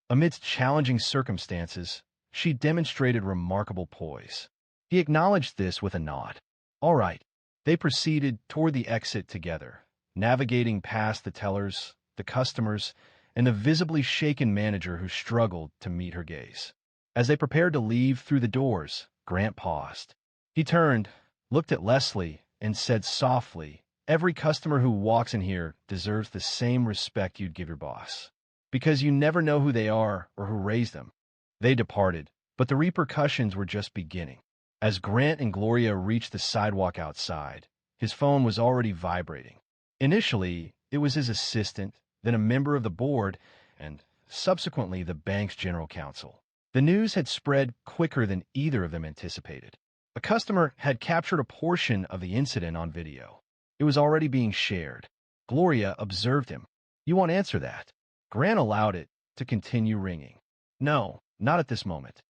Amidst challenging circumstances, she demonstrated remarkable poise. He acknowledged this with a nod. All right. They proceeded toward the exit together, navigating past the tellers, the customers, and the visibly shaken manager who struggled to meet her gaze. As they prepared to leave through the doors, Grant paused. He turned, looked at Leslie, and said softly, "Every customer who walks in here deserves the same respect you'd give your boss. Because you never know who they are or who raised them." They departed, but the repercussions were just beginning. As Grant and Gloria reached the sidewalk outside, his phone was already vibrating. Initially, it was his assistant, then a member of the board, and subsequently the bank's general counsel. The news had spread quicker than either of them anticipated. A customer had captured a portion of the incident on video. It was already being shared. Gloria observed him. "You won't answer that." Grant allowed it to continue ringing. "No, not at this moment."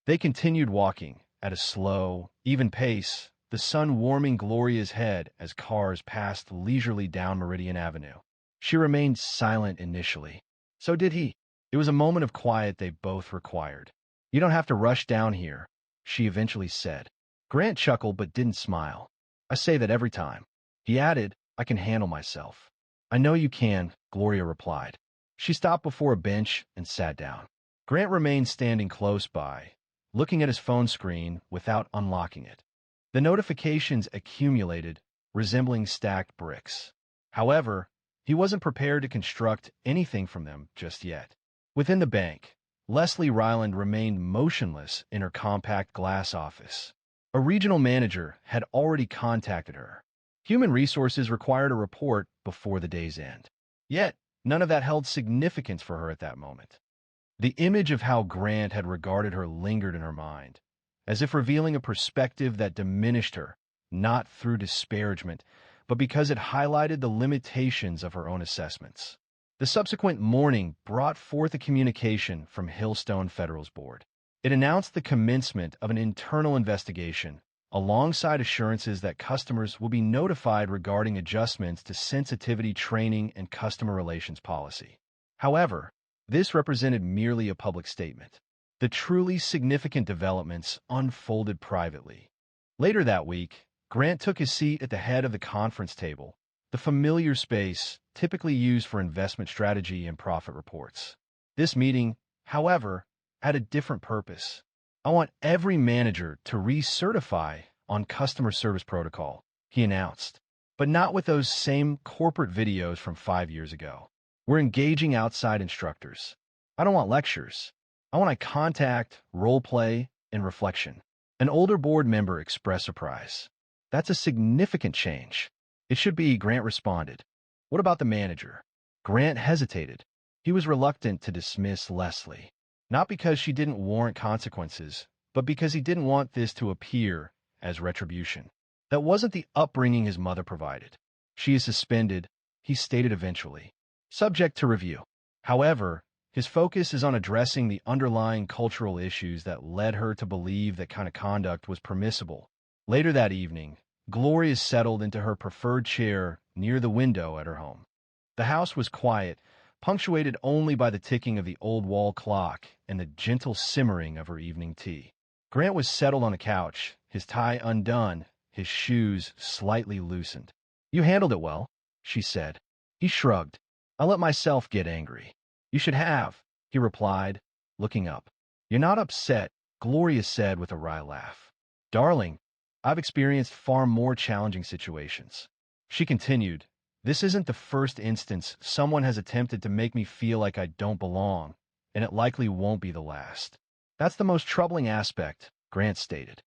They continued walking at a slow, even pace, the sun warming Gloria's head as cars passed leisurely down Meridian Avenue. She remained silent initially. So did he. It was a moment of quiet they both required. "You don't have to rush down here," she eventually said. Grant chuckled but didn't smile. "I say that every time." He added, "I can handle myself." "I know you can," Gloria replied. She stopped before a bench and sat down. Grant remained standing close by, looking at his phone screen without unlocking it. The notifications accumulated, resembling stacked bricks. However, he wasn't prepared to construct anything from them just yet. Within the bank, Leslie Ryland remained motionless in her compact glass office. A regional manager had already contacted her. Human resources required a report before the day's end. Yet, none of that held significance for her at that moment. The image of how Grant had regarded her lingered in her mind, as if revealing a perspective that diminished her, not through disparagement, but because it highlighted the limitations of her own assessments. The subsequent morning brought forth a communication from Hillstone Federal's board. It announced the commencement of an internal investigation, alongside assurances that customers will be notified regarding adjustments to sensitivity training and customer relations policy. However, this represented merely a public statement. The truly significant developments unfolded privately. Later that week, Grant took his seat at the head of the conference table, the familiar space typically used for investment strategy and profit reports. This meeting, however, had a different purpose. "I want every manager to recertify on customer service protocol," he announced, "but not with those same corporate videos from 5 years ago. We're engaging outside instructors. I don't want lectures. I want eye contact, role play, and reflection." An older board member expressed surprise. "That's a significant change." "It should be," Grant responded. "What about the manager?" Grant hesitated. He was reluctant to dismiss Leslie, not because she didn't warrant consequences, but because he didn't want this to appear as retribution. That wasn't the upbringing his mother provided. "She is suspended," he stated eventually, "subject to review." However, his focus is on addressing the underlying cultural issues that led her to believe that kind of conduct was permissible. Later that evening, Gloria settled into her preferred chair near the window at her home. The house was quiet, punctuated only by the ticking of the old wall clock and the gentle simmering of her evening tea. Grant was settled on a couch, his tie undone, his shoes slightly loosened. "You handled it well," she said. He shrugged. "I let myself get angry." "You should have," he replied, looking up. "You're not upset," Gloria said with a wry laugh. "Darling, I've experienced far more challenging situations." She continued, "This isn't the first instance someone has attempted to make me feel like I don't belong, and it likely won't be the last." "That's the most troubling aspect," Grant stated.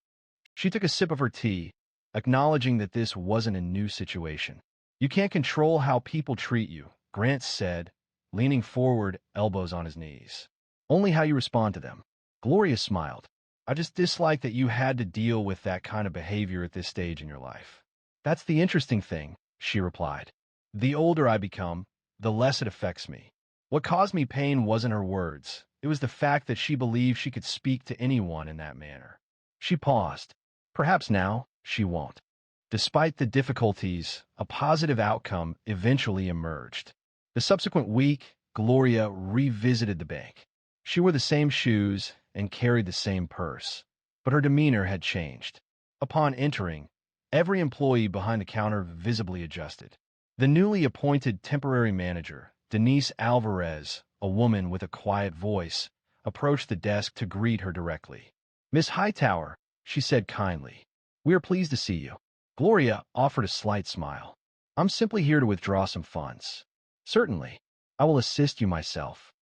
She took a sip of her tea, acknowledging that this wasn't a new situation. "You can't control how people treat you," Grant said, leaning forward, elbows on his knees. "Only how you respond to them." Gloria smiled. "I just dislike that you had to deal with that kind of behavior at this stage in your life." "That's the interesting thing," she replied. "The older I become, the less it affects me." What caused me pain wasn't her words. It was the fact that she believed she could speak to anyone in that manner. She paused. Perhaps now she won't. Despite the difficulties, a positive outcome eventually emerged. The subsequent week, Gloria revisited the bank. She wore the same shoes and carried the same purse, but her demeanor had changed. Upon entering, every employee behind the counter visibly adjusted. The newly appointed temporary manager, Denise Alvarez, a woman with a quiet voice, approached the desk to greet her directly. "Miss Hightower," she said kindly, "we are pleased to see you." Gloria offered a slight smile. "I'm simply here to withdraw some funds." "Certainly. I will assist you myself."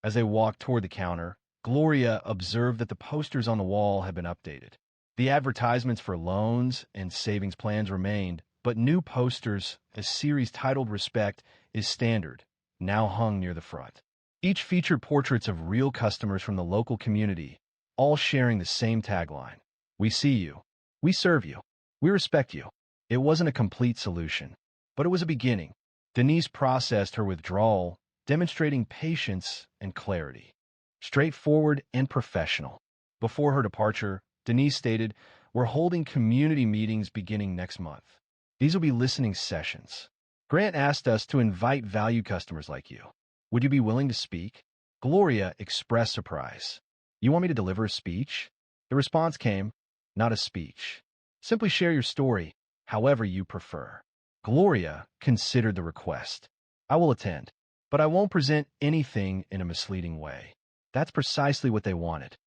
As they walked toward the counter, Gloria observed that the posters on the wall had been updated. The advertisements for loans and savings plans remained, but new posters, a series titled Respect is Standard, now hung near the front. Each featured portraits of real customers from the local community, all sharing the same tagline: "We see you. We serve you. We respect you." It wasn't a complete solution, but it was a beginning. Denise processed her withdrawal, demonstrating patience and clarity. Straightforward and professional. Before her departure, Denise stated, "We're holding community meetings beginning next month. These will be listening sessions. Grant asked us to invite value customers like you. Would you be willing to speak?" Gloria expressed surprise. "You want me to deliver a speech?" The response came, "Not a speech. Simply share your story, however you prefer." Gloria considered the request. "I will attend, but I won't present anything in a misleading way." That's precisely what they wanted.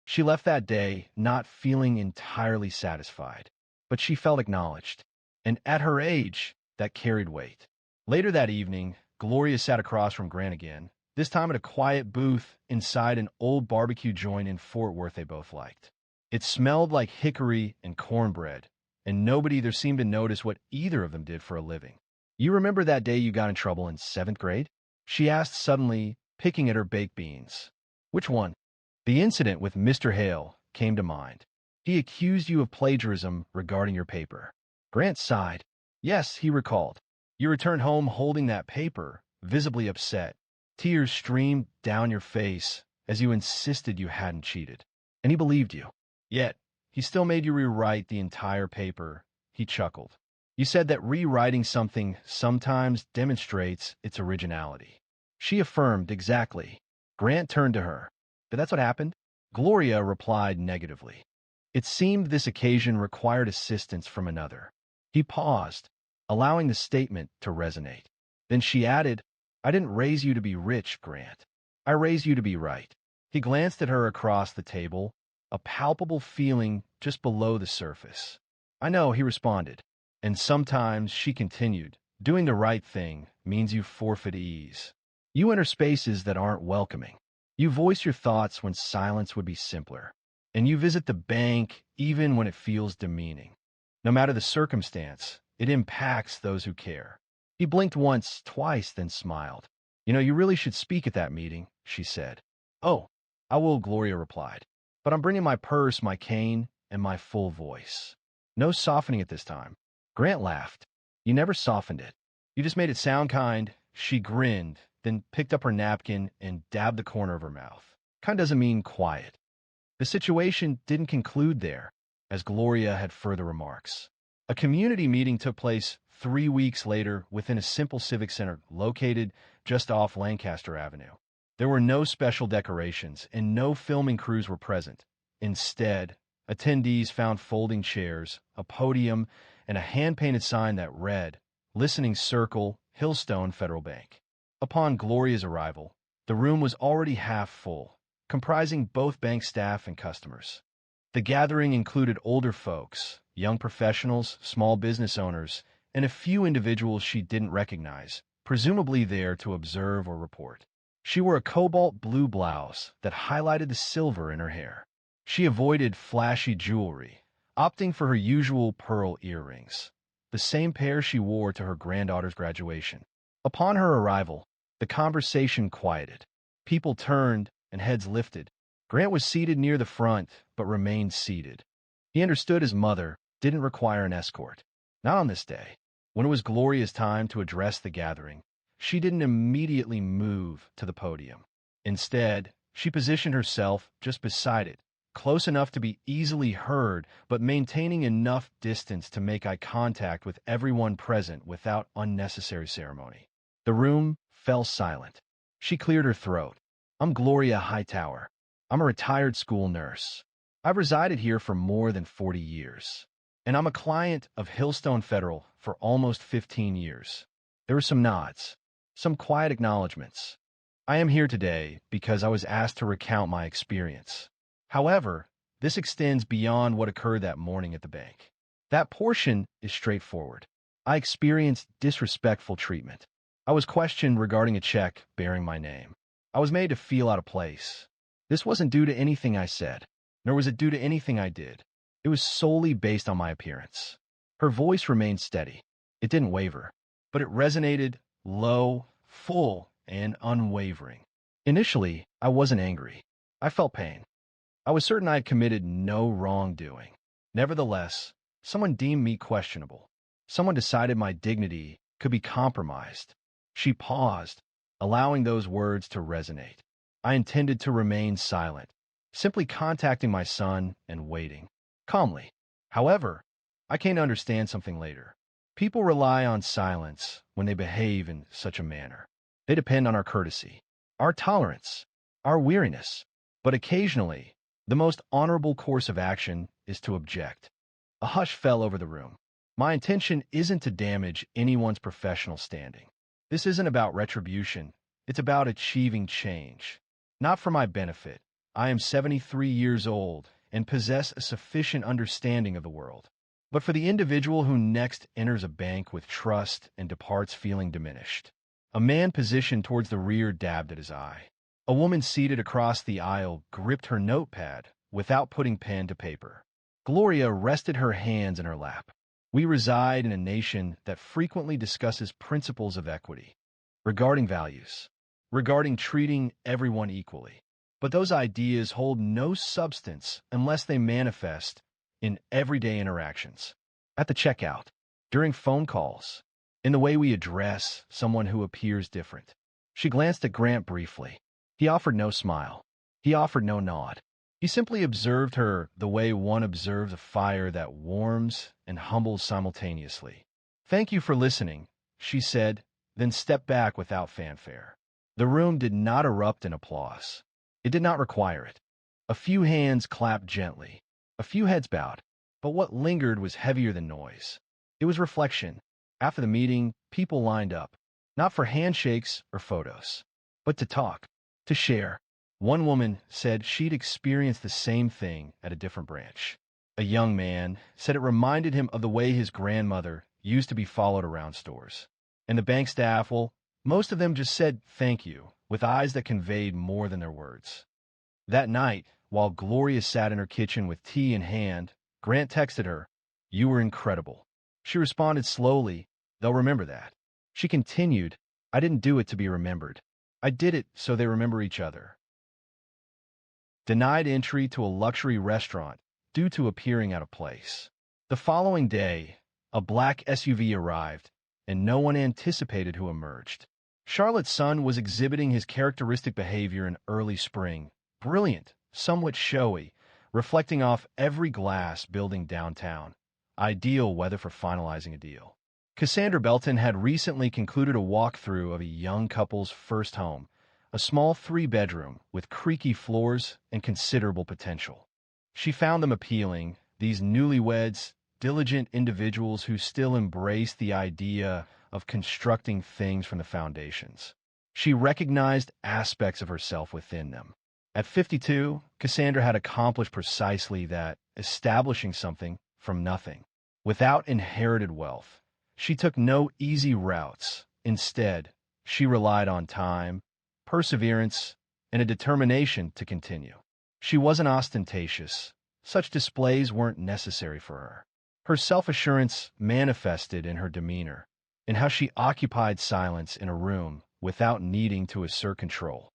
She left that day not feeling entirely satisfied, but she felt acknowledged. And at her age, that carried weight. Later that evening, Gloria sat across from Grant again, this time at a quiet booth inside an old barbecue joint in Fort Worth they both liked. It smelled like hickory and cornbread, and nobody there seemed to notice what either of them did for a living. "You remember that day you got in trouble in 7th grade?" she asked suddenly, picking at her baked beans. "Which one?" "The incident with Mr. Hale came to mind. He accused you of plagiarism regarding your paper." Grant sighed. Yes, he recalled. You returned home holding that paper, visibly upset. Tears streamed down your face as you insisted you hadn't cheated. And he believed you. Yet, he still made you rewrite the entire paper. He chuckled. You said that rewriting something sometimes demonstrates its originality. She affirmed exactly. Grant turned to her. "But that's what happened?" Gloria replied negatively. It seemed this occasion required assistance from another. He paused, allowing the statement to resonate. Then she added, "I didn't raise you to be rich, Grant. I raised you to be right." He glanced at her across the table, a palpable feeling just below the surface. "I know," he responded. "And sometimes," she continued, "doing the right thing means you forfeit ease. You enter spaces that aren't welcoming. You voice your thoughts when silence would be simpler. And you visit the bank even when it feels demeaning. No matter the circumstance, it impacts those who care." He blinked once, twice, then smiled. You really should speak at that meeting," she said. "Oh, I will," Gloria replied. "But I'm bringing my purse, my cane, and my full voice. No softening it this time." Grant laughed. "You never softened it. You just made it sound kind." She grinned, then picked up her napkin and dabbed the corner of her mouth. "Kind doesn't mean quiet." The situation didn't conclude there, as Gloria had further remarks. A community meeting took place 3 weeks later within a simple civic center located just off Lancaster Avenue. There were no special decorations, and no filming crews were present. Instead, attendees found folding chairs, a podium, and a hand-painted sign that read, Listening Circle, Hillstone Federal Bank. Upon Gloria's arrival, the room was already half full, comprising both bank staff and customers. The gathering included older folks, young professionals, small business owners, and a few individuals she didn't recognize, presumably there to observe or report. She wore a cobalt blue blouse that highlighted the silver in her hair. She avoided flashy jewelry, opting for her usual pearl earrings, the same pair she wore to her granddaughter's graduation. Upon her arrival, the conversation quieted. People turned and heads lifted. Grant was seated near the front, but remained seated. He understood his mother didn't require an escort. Not on this day. When it was Gloria's time to address the gathering, she didn't immediately move to the podium. Instead, she positioned herself just beside it, close enough to be easily heard, but maintaining enough distance to make eye contact with everyone present without unnecessary ceremony. The room fell silent. She cleared her throat. I'm Gloria Hightower. I'm a retired school nurse. I've resided here for more than 40 years, and I'm a client of Hillstone Federal for almost 15 years. There were some nods, some quiet acknowledgments. I am here today because I was asked to recount my experience. However, this extends beyond what occurred that morning at the bank. That portion is straightforward. I experienced disrespectful treatment. I was questioned regarding a check bearing my name. I was made to feel out of place. This wasn't due to anything I said, nor was it due to anything I did. It was solely based on my appearance. Her voice remained steady. It didn't waver, but it resonated low, full, and unwavering. Initially, I wasn't angry. I felt pain. I was certain I had committed no wrongdoing. Nevertheless, someone deemed me questionable. Someone decided my dignity could be compromised. She paused, allowing those words to resonate. I intended to remain silent, simply contacting my son and waiting, calmly. However, I came to understand something later. People rely on silence when they behave in such a manner. They depend on our courtesy, our tolerance, our weariness. But occasionally, the most honorable course of action is to object. A hush fell over the room. My intention isn't to damage anyone's professional standing. This isn't about retribution. It's about achieving change. Not for my benefit. I am 73 years old and possess a sufficient understanding of the world. But for the individual who next enters a bank with trust and departs feeling diminished. A man positioned towards the rear dabbed at his eye. A woman seated across the aisle gripped her notepad without putting pen to paper. Gloria rested her hands in her lap. We reside in a nation that frequently discusses principles of equity, regarding values, regarding treating everyone equally. But those ideas hold no substance unless they manifest in everyday interactions. At the checkout, during phone calls, in the way we address someone who appears different. She glanced at Grant briefly. He offered no smile. He offered no nod. He simply observed her the way one observes a fire that warms and humbles simultaneously. Thank you for listening, she said, then stepped back without fanfare. The room did not erupt in applause. It did not require it. A few hands clapped gently. A few heads bowed. But what lingered was heavier than noise. It was reflection. After the meeting, people lined up, not for handshakes or photos, but to talk, to share. One woman said she'd experienced the same thing at a different branch. A young man said it reminded him of the way his grandmother used to be followed around stores. And the bank staff, well, most of them just said thank you, with eyes that conveyed more than their words. That night, while Gloria sat in her kitchen with tea in hand, Grant texted her, "You were incredible." She responded slowly, "They'll remember that." She continued, "I didn't do it to be remembered. I did it so they remember each other." Denied entry to a luxury restaurant due to appearing out of place. The following day, a black SUV arrived, and no one anticipated who emerged. Charlotte's son was exhibiting his characteristic behavior in early spring, brilliant, somewhat showy, reflecting off every glass building downtown. Ideal weather for finalizing a deal. Cassandra Belton had recently concluded a walkthrough of a young couple's first home, a small three-bedroom with creaky floors and considerable potential. She found them appealing, these newlyweds, diligent individuals who still embrace the idea of constructing things from the foundations. She recognized aspects of herself within them. At 52, Cassandra had accomplished precisely that, establishing something from nothing. Without inherited wealth, she took no easy routes. Instead, she relied on time, perseverance, and a determination to continue. She wasn't ostentatious. Such displays weren't necessary for her. Her self-assurance manifested in her demeanor, in how she occupied silence in a room without needing to assert control.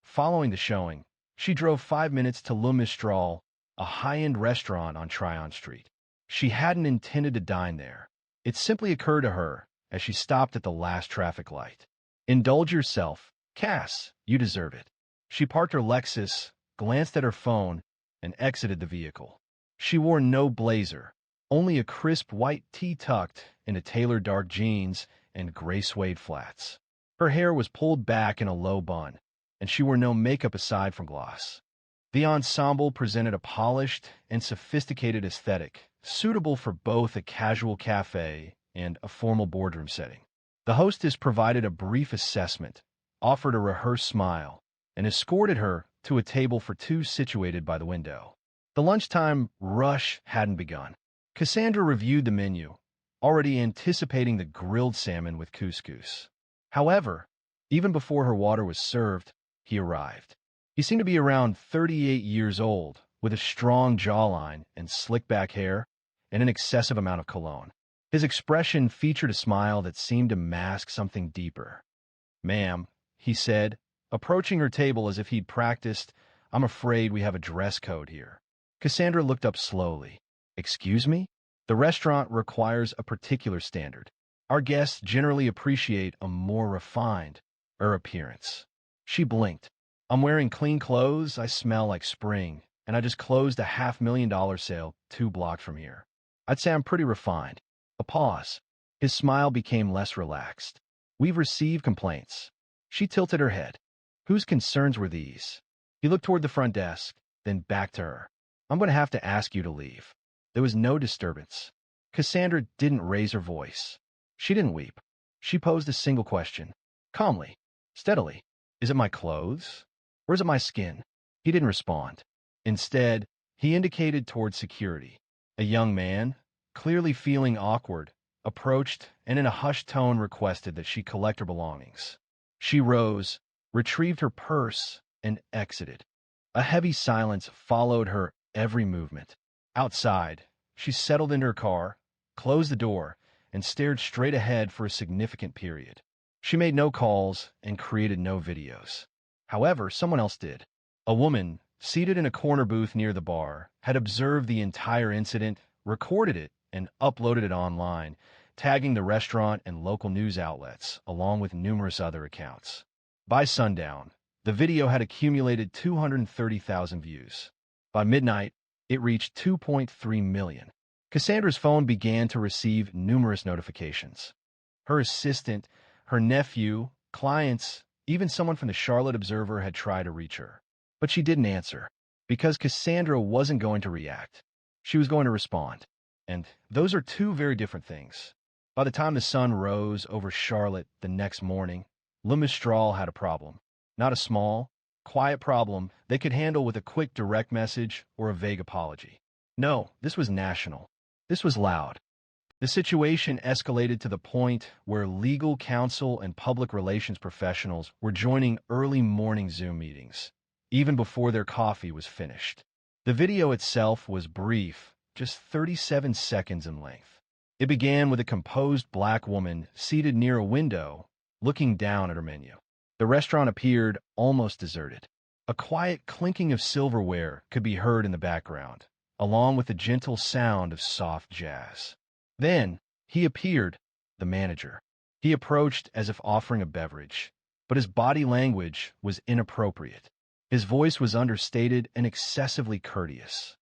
Following the showing, she drove 5 minutes to Le Mistral, a high-end restaurant on Tryon Street. She hadn't intended to dine there. It simply occurred to her as she stopped at the last traffic light. Indulge yourself, Cass, you deserve it. She parked her Lexus, glanced at her phone, and exited the vehicle. She wore no blazer, only a crisp white tee tucked into tailored dark jeans and gray suede flats. Her hair was pulled back in a low bun, and she wore no makeup aside from gloss. The ensemble presented a polished and sophisticated aesthetic, suitable for both a casual cafe and a formal boardroom setting. The hostess provided a brief assessment, offered a rehearsed smile, and escorted her to a table for two situated by the window. The lunchtime rush hadn't begun. Cassandra reviewed the menu, already anticipating the grilled salmon with couscous. However, even before her water was served, he arrived. He seemed to be around 38 years old, with a strong jawline and slick-back hair and an excessive amount of cologne. His expression featured a smile that seemed to mask something deeper. "Ma'am," he said, approaching her table as if he'd practiced, "I'm afraid we have a dress code here." Cassandra looked up slowly. "Excuse me? The restaurant requires a particular standard. Our guests generally appreciate a more refined appearance." She blinked. "I'm wearing clean clothes, I smell like spring, and I just closed a $500,000 sale 2 blocks from here. I'd say I'm pretty refined." A pause. His smile became less relaxed. "We've received complaints." She tilted her head. Whose concerns were these? He looked toward the front desk, then back to her. "I'm going to have to ask you to leave." There was no disturbance. Cassandra didn't raise her voice. She didn't weep. She posed a single question. Calmly, steadily. "Is it my clothes? Or is it my skin?" He didn't respond. Instead, he indicated toward security. A young man, clearly feeling awkward, approached and in a hushed tone requested that she collect her belongings. She rose, retrieved her purse, and exited. A heavy silence followed her every movement. Outside, she settled into her car, closed the door, and stared straight ahead for a significant period. She made no calls and created no videos. However, someone else did. A woman, seated in a corner booth near the bar, had observed the entire incident, recorded it, and uploaded it online, tagging the restaurant and local news outlets, along with numerous other accounts. By sundown, the video had accumulated 230,000 views. By midnight, it reached 2.3 million. Cassandra's phone began to receive numerous notifications. Her assistant, her nephew, clients, even someone from the Charlotte Observer had tried to reach her. But she didn't answer, because Cassandra wasn't going to react. She was going to respond. And those are two very different things. By the time the sun rose over Charlotte the next morning, Le Mistral had a problem. Not a small, quiet problem they could handle with a quick direct message or a vague apology. No, this was national. This was loud. The situation escalated to the point where legal counsel and public relations professionals were joining early morning Zoom meetings, even before their coffee was finished. The video itself was brief, just 37 seconds in length. It began with a composed black woman seated near a window, looking down at her menu. The restaurant appeared almost deserted. A quiet clinking of silverware could be heard in the background, along with the gentle sound of soft jazz. Then, he appeared, the manager. He approached as if offering a beverage, but his body language was inappropriate. His voice was understated and excessively courteous.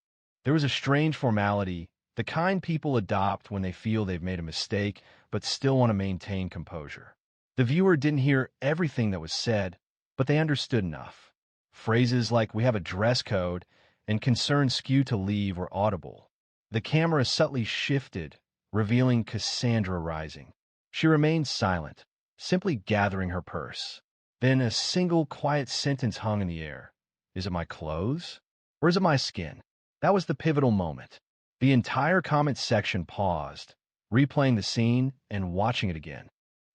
There was a strange formality, the kind people adopt when they feel they've made a mistake but still want to maintain composure. The viewer didn't hear everything that was said, but they understood enough. Phrases like "we have a dress code" and "concern skew to leave" were audible. The camera subtly shifted, revealing Cassandra rising. She remained silent, simply gathering her purse. Then a single quiet sentence hung in the air. "Is it my clothes? Or is it my skin?" That was the pivotal moment. The entire comment section paused, replaying the scene and watching it again.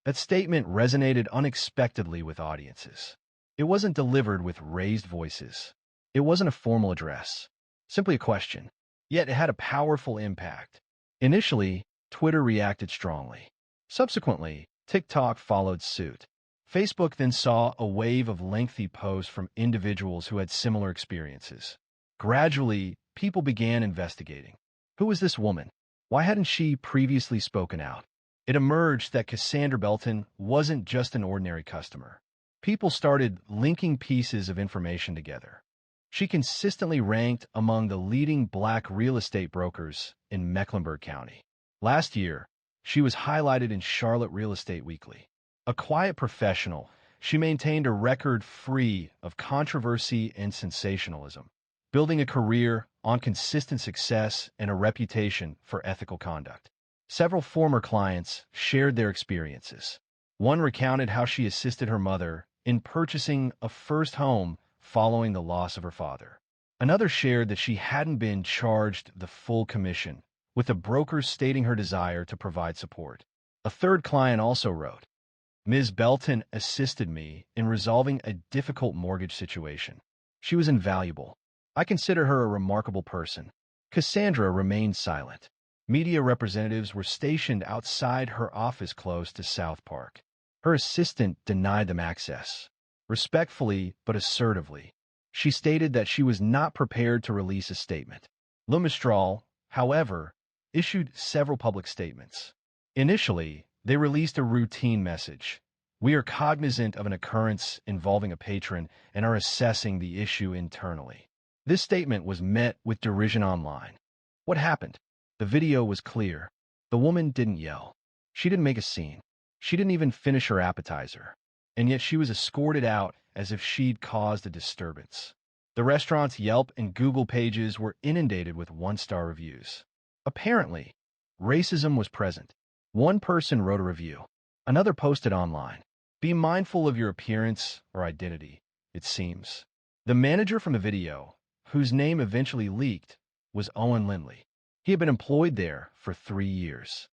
That statement resonated unexpectedly with audiences. It wasn't delivered with raised voices. It wasn't a formal address, simply a question. Yet it had a powerful impact. Initially, Twitter reacted strongly. Subsequently, TikTok followed suit. Facebook then saw a wave of lengthy posts from individuals who had similar experiences. Gradually, people began investigating. Who was this woman? Why hadn't she previously spoken out? It emerged that Cassandra Belton wasn't just an ordinary customer. People started linking pieces of information together. She consistently ranked among the leading Black real estate brokers in Mecklenburg County. Last year, she was highlighted in Charlotte Real Estate Weekly. A quiet professional, she maintained a record free of controversy and sensationalism, building a career on consistent success and a reputation for ethical conduct. Several former clients shared their experiences. One recounted how she assisted her mother in purchasing a first home following the loss of her father. Another shared that she hadn't been charged the full commission, with the broker stating her desire to provide support. A third client also wrote, "Ms. Belton assisted me in resolving a difficult mortgage situation. She was invaluable. I consider her a remarkable person." Cassandra remained silent. Media representatives were stationed outside her office close to South Park. Her assistant denied them access. Respectfully but assertively, she stated that she was not prepared to release a statement. Lumistral, however, issued several public statements. Initially, they released a routine message. "We are cognizant of an occurrence involving a patron and are assessing the issue internally." This statement was met with derision online. What happened? The video was clear. The woman didn't yell. She didn't make a scene. She didn't even finish her appetizer. And yet she was escorted out as if she'd caused a disturbance. The restaurant's Yelp and Google pages were inundated with one-star reviews. Apparently, racism was present. One person wrote a review. Another posted online, "Be mindful of your appearance or identity, it seems." The manager from the video, whose name eventually leaked, was Owen Lindley. He had been employed there for 3 years.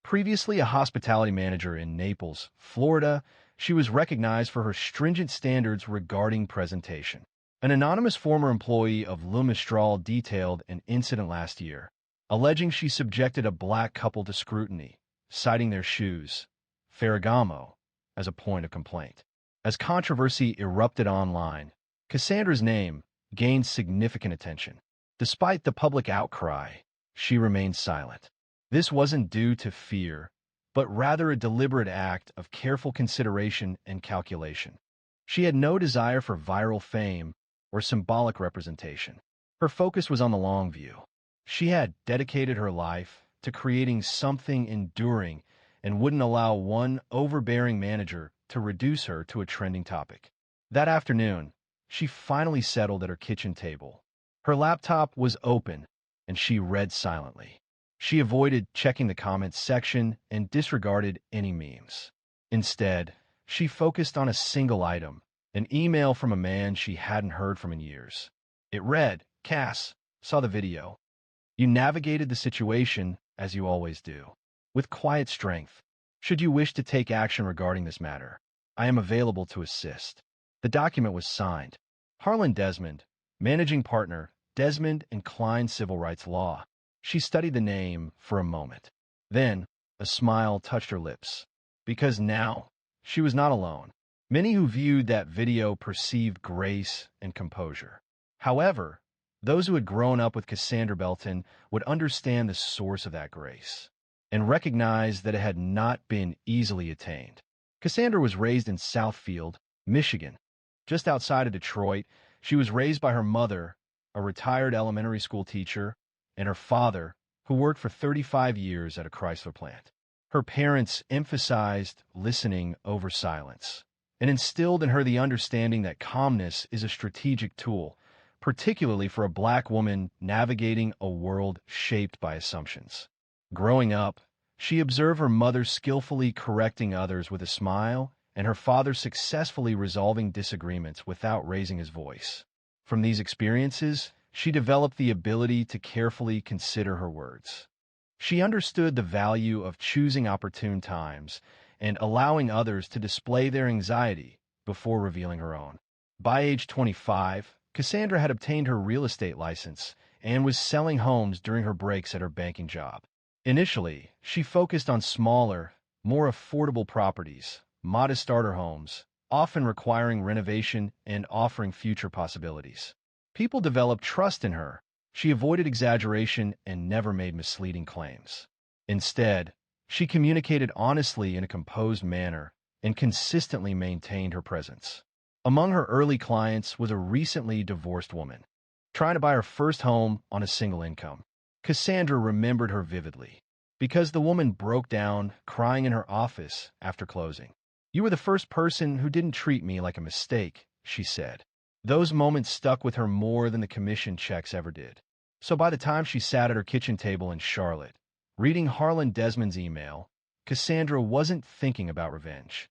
Previously a hospitality manager in Naples, Florida, she was recognized for her stringent standards regarding presentation. An anonymous former employee of Lumistral detailed an incident last year, alleging she subjected a Black couple to scrutiny, citing their shoes, Ferragamo, as a point of complaint. As controversy erupted online, Cassandra's name gained significant attention. Despite the public outcry, she remained silent. This wasn't due to fear, but rather a deliberate act of careful consideration and calculation. She had no desire for viral fame or symbolic representation. Her focus was on the long view. She had dedicated her life to creating something enduring and wouldn't allow one overbearing manager to reduce her to a trending topic. That afternoon, she finally settled at her kitchen table. Her laptop was open, and she read silently. She avoided checking the comments section and disregarded any memes. Instead, she focused on a single item, an email from a man she hadn't heard from in years. It read, "Cass, saw the video. You navigated the situation, as you always do, with quiet strength. Should you wish to take action regarding this matter, I am available to assist." The document was signed. Harlan Desmond, managing partner, Desmond and Klein Civil Rights Law. She studied the name for a moment. Then, a smile touched her lips. Because now, she was not alone. Many who viewed that video perceived grace and composure. However, those who had grown up with Cassandra Belton would understand the source of that grace and recognize that it had not been easily attained. Cassandra was raised in Southfield, Michigan. Just outside of Detroit, she was raised by her mother, a retired elementary school teacher, and her father, who worked for 35 years at a Chrysler plant. Her parents emphasized listening over silence and instilled in her the understanding that calmness is a strategic tool, particularly for a Black woman navigating a world shaped by assumptions. Growing up, she observed her mother skillfully correcting others with a smile and her father successfully resolving disagreements without raising his voice. From these experiences, she developed the ability to carefully consider her words. She understood the value of choosing opportune times and allowing others to display their anxiety before revealing her own. By age 25, Cassandra had obtained her real estate license and was selling homes during her breaks at her banking job. Initially, she focused on smaller, more affordable properties, modest starter homes, often requiring renovation and offering future possibilities. People developed trust in her. She avoided exaggeration and never made misleading claims. Instead, she communicated honestly in a composed manner and consistently maintained her presence. Among her early clients was a recently divorced woman, trying to buy her first home on a single income. Cassandra remembered her vividly because the woman broke down, crying in her office after closing. "You were the first person who didn't treat me like a mistake," she said. Those moments stuck with her more than the commission checks ever did. So by the time she sat at her kitchen table in Charlotte, reading Harlan Desmond's email, Cassandra wasn't thinking about revenge.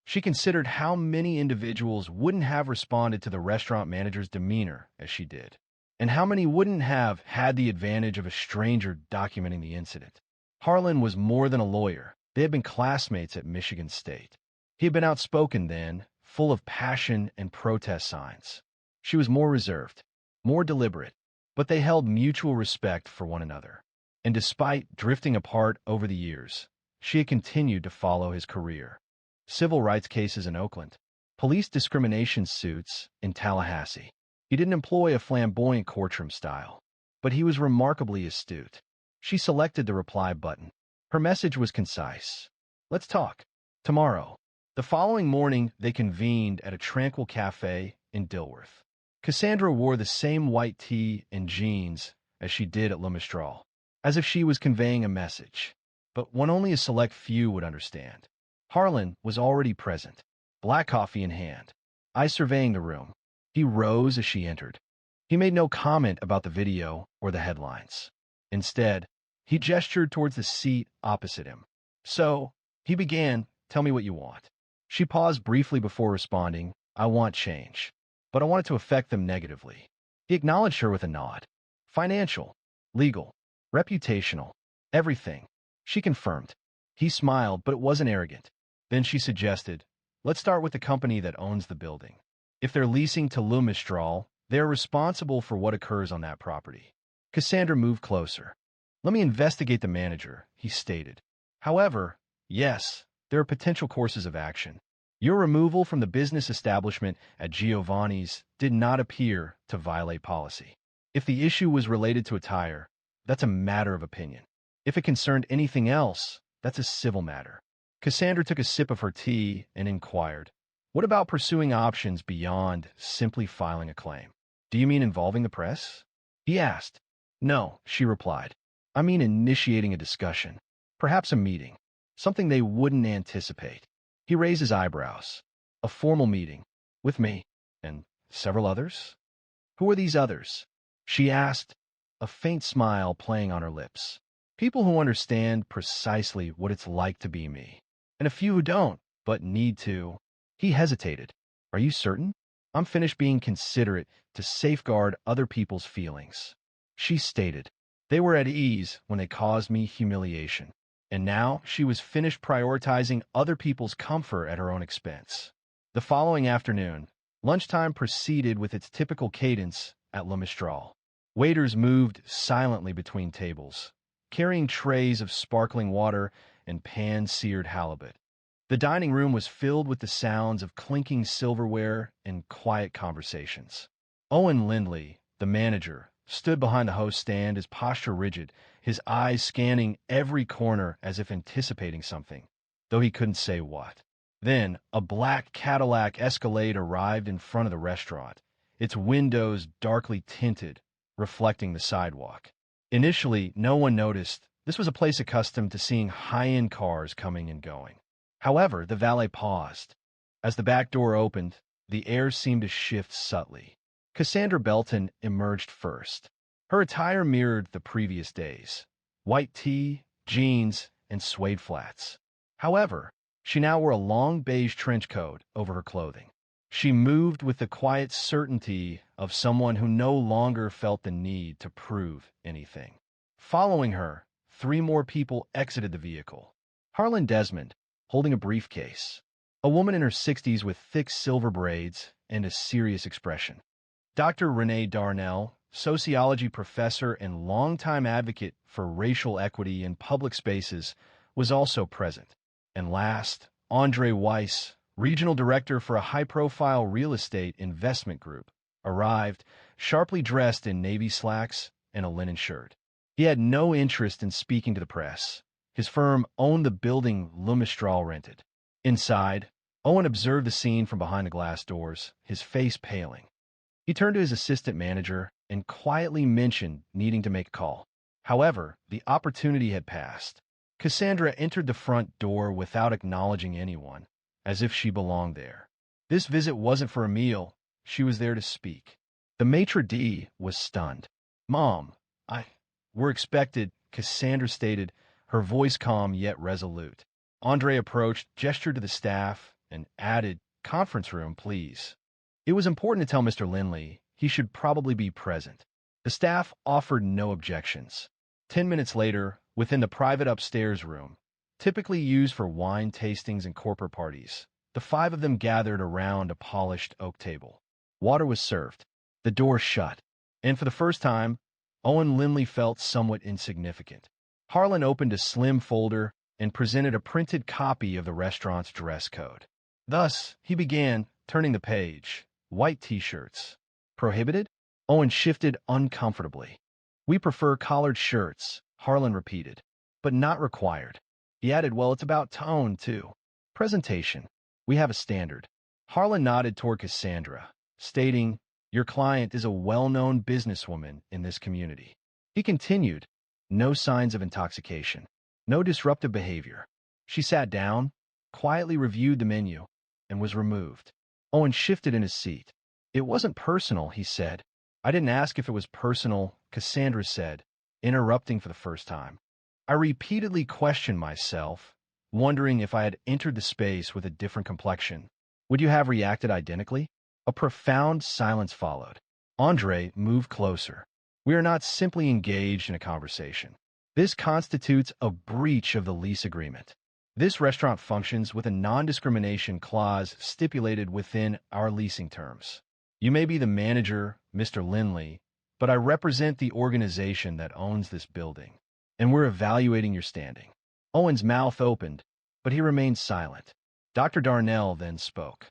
She considered how many individuals wouldn't have responded to the restaurant manager's demeanor as she did, and how many wouldn't have had the advantage of a stranger documenting the incident. Harlan was more than a lawyer. They had been classmates at Michigan State. He had been outspoken then, full of passion and protest signs. She was more reserved, more deliberate, but they held mutual respect for one another. And despite drifting apart over the years, she had continued to follow his career. Civil rights cases in Oakland, police discrimination suits in Tallahassee. He didn't employ a flamboyant courtroom style, but he was remarkably astute. She selected the reply button. Her message was concise. "Let's talk. Tomorrow." The following morning, they convened at a tranquil cafe in Dilworth. Cassandra wore the same white tee and jeans as she did at Le Mistral, as if she was conveying a message, but one only a select few would understand. Harlan was already present, black coffee in hand, eyes surveying the room. He rose as she entered. He made no comment about the video or the headlines. Instead, he gestured towards the seat opposite him. "So," he began, "tell me what you want." She paused briefly before responding, "I want change, but I want it to affect them negatively." He acknowledged her with a nod. "Financial, legal, reputational, everything," she confirmed. He smiled, but it wasn't arrogant. Then she suggested, "Let's start with the company that owns the building. If they're leasing to Le Mistral, they're responsible for what occurs on that property." Cassandra moved closer. "Let me investigate the manager," he stated. "However, yes, there are potential courses of action. Your removal from the business establishment at Giovanni's did not appear to violate policy. If the issue was related to attire, that's a matter of opinion. If it concerned anything else, that's a civil matter." Cassandra took a sip of her tea and inquired, "What about pursuing options beyond simply filing a claim? Do you mean involving the press?" He asked. "No," she replied. "I mean initiating a discussion, perhaps a meeting, something they wouldn't anticipate." He raised his eyebrows. "A formal meeting? With me? And several others?" "Who are these others?" she asked, a faint smile playing on her lips. "People who understand precisely what it's like to be me, and a few who don't, but need to." He hesitated. "Are you certain?" "I'm finished being considerate to safeguard other people's feelings," she stated. "They were at ease when they caused me humiliation. And now she was finished prioritizing other people's comfort at her own expense." The following afternoon, lunchtime proceeded with its typical cadence at Le Mistral. Waiters moved silently between tables, carrying trays of sparkling water and pan-seared halibut. The dining room was filled with the sounds of clinking silverware and quiet conversations. Owen Lindley, the manager, stood behind the host's stand, his posture rigid, his eyes scanning every corner as if anticipating something, though he couldn't say what. Then a black Cadillac Escalade arrived in front of the restaurant, its windows darkly tinted, reflecting the sidewalk. Initially, no one noticed. This was a place accustomed to seeing high-end cars coming and going. However, the valet paused. As the back door opened, the air seemed to shift subtly. Cassandra Belton emerged first. Her attire mirrored the previous days. White tee, jeans, and suede flats. However, she now wore a long beige trench coat over her clothing. She moved with the quiet certainty of someone who no longer felt the need to prove anything. Following her, 3 more people exited the vehicle. Harlan Desmond, holding a briefcase. A woman in her 60s with thick silver braids and a serious expression. Dr. Renee Darnell, sociology professor and longtime advocate for racial equity in public spaces, was also present. And last, Andre Weiss, regional director for a high-profile real estate investment group, arrived, sharply dressed in navy slacks and a linen shirt. He had no interest in speaking to the press. His firm owned the building Le Mistral rented. Inside, Owen observed the scene from behind the glass doors, his face paling. He turned to his assistant manager and quietly mentioned needing to make a call. However, the opportunity had passed. Cassandra entered the front door without acknowledging anyone, as if she belonged there. This visit wasn't for a meal. She was there to speak. The maitre d' was stunned. "Mom, we're expected," Cassandra stated, her voice calm yet resolute. Andre approached, gestured to the staff, and added, "Conference room, please." It was important to tell Mr. Lindley he should probably be present. The staff offered no objections. 10 minutes later, within the private upstairs room, typically used for wine tastings and corporate parties, the 5 of them gathered around a polished oak table. Water was served, the door shut, and for the first time, Owen Lindley felt somewhat insignificant. Harlan opened a slim folder and presented a printed copy of the restaurant's dress code. Thus, he began, turning the page. White t-shirts. Prohibited? Owen shifted uncomfortably. "We prefer collared shirts," Harlan repeated, "but not required." He added, "Well, it's about tone, too. Presentation. We have a standard." Harlan nodded toward Cassandra, stating, "Your client is a well-known businesswoman in this community." He continued, "No signs of intoxication. No disruptive behavior." She sat down, quietly reviewed the menu, and was removed. Owen shifted in his seat. "It wasn't personal," he said. "I didn't ask if it was personal," Cassandra said, interrupting for the first time. "I repeatedly questioned myself, wondering if I had entered the space with a different complexion. Would you have reacted identically?" A profound silence followed. Andre moved closer. "We are not simply engaged in a conversation. This constitutes a breach of the lease agreement. This restaurant functions with a non-discrimination clause stipulated within our leasing terms. You may be the manager, Mr. Lindley, but I represent the organization that owns this building, and we're evaluating your standing." Owen's mouth opened, but he remained silent. Dr. Darnell then spoke.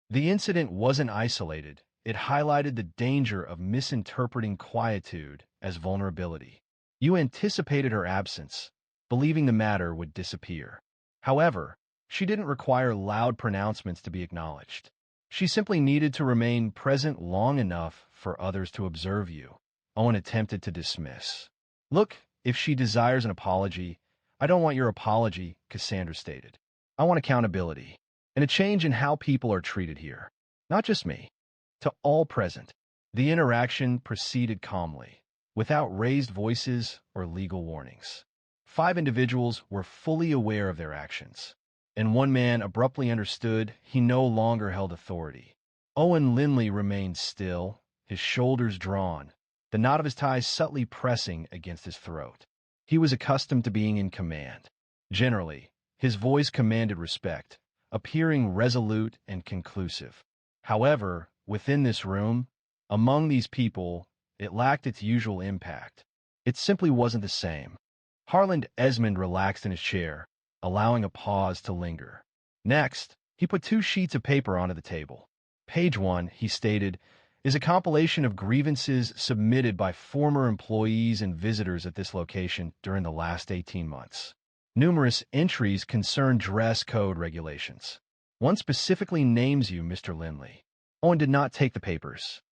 "The incident wasn't isolated. It highlighted the danger of misinterpreting quietude as vulnerability. You anticipated her absence, believing the matter would disappear. However, she didn't require loud pronouncements to be acknowledged. She simply needed to remain present long enough for others to observe you." Owen attempted to dismiss. "Look, if she desires an apology, I don't want your apology," Cassandra stated. "I want accountability, and a change in how people are treated here. Not just me. To all present." The interaction proceeded calmly, without raised voices or legal warnings. 5 individuals were fully aware of their actions, and one man abruptly understood he no longer held authority. Owen Lindley remained still, his shoulders drawn, the knot of his tie subtly pressing against his throat. He was accustomed to being in command. Generally, his voice commanded respect, appearing resolute and conclusive. However, within this room, among these people, it lacked its usual impact. It simply wasn't the same. Harlan Esmond relaxed in his chair, allowing a pause to linger. Next, he put 2 sheets of paper onto the table. Page 1, he stated, is a compilation of grievances submitted by former employees and visitors at this location during the last 18 months. Numerous entries concern dress code regulations. One specifically names you, Mr. Lindley. Owen did not take the papers.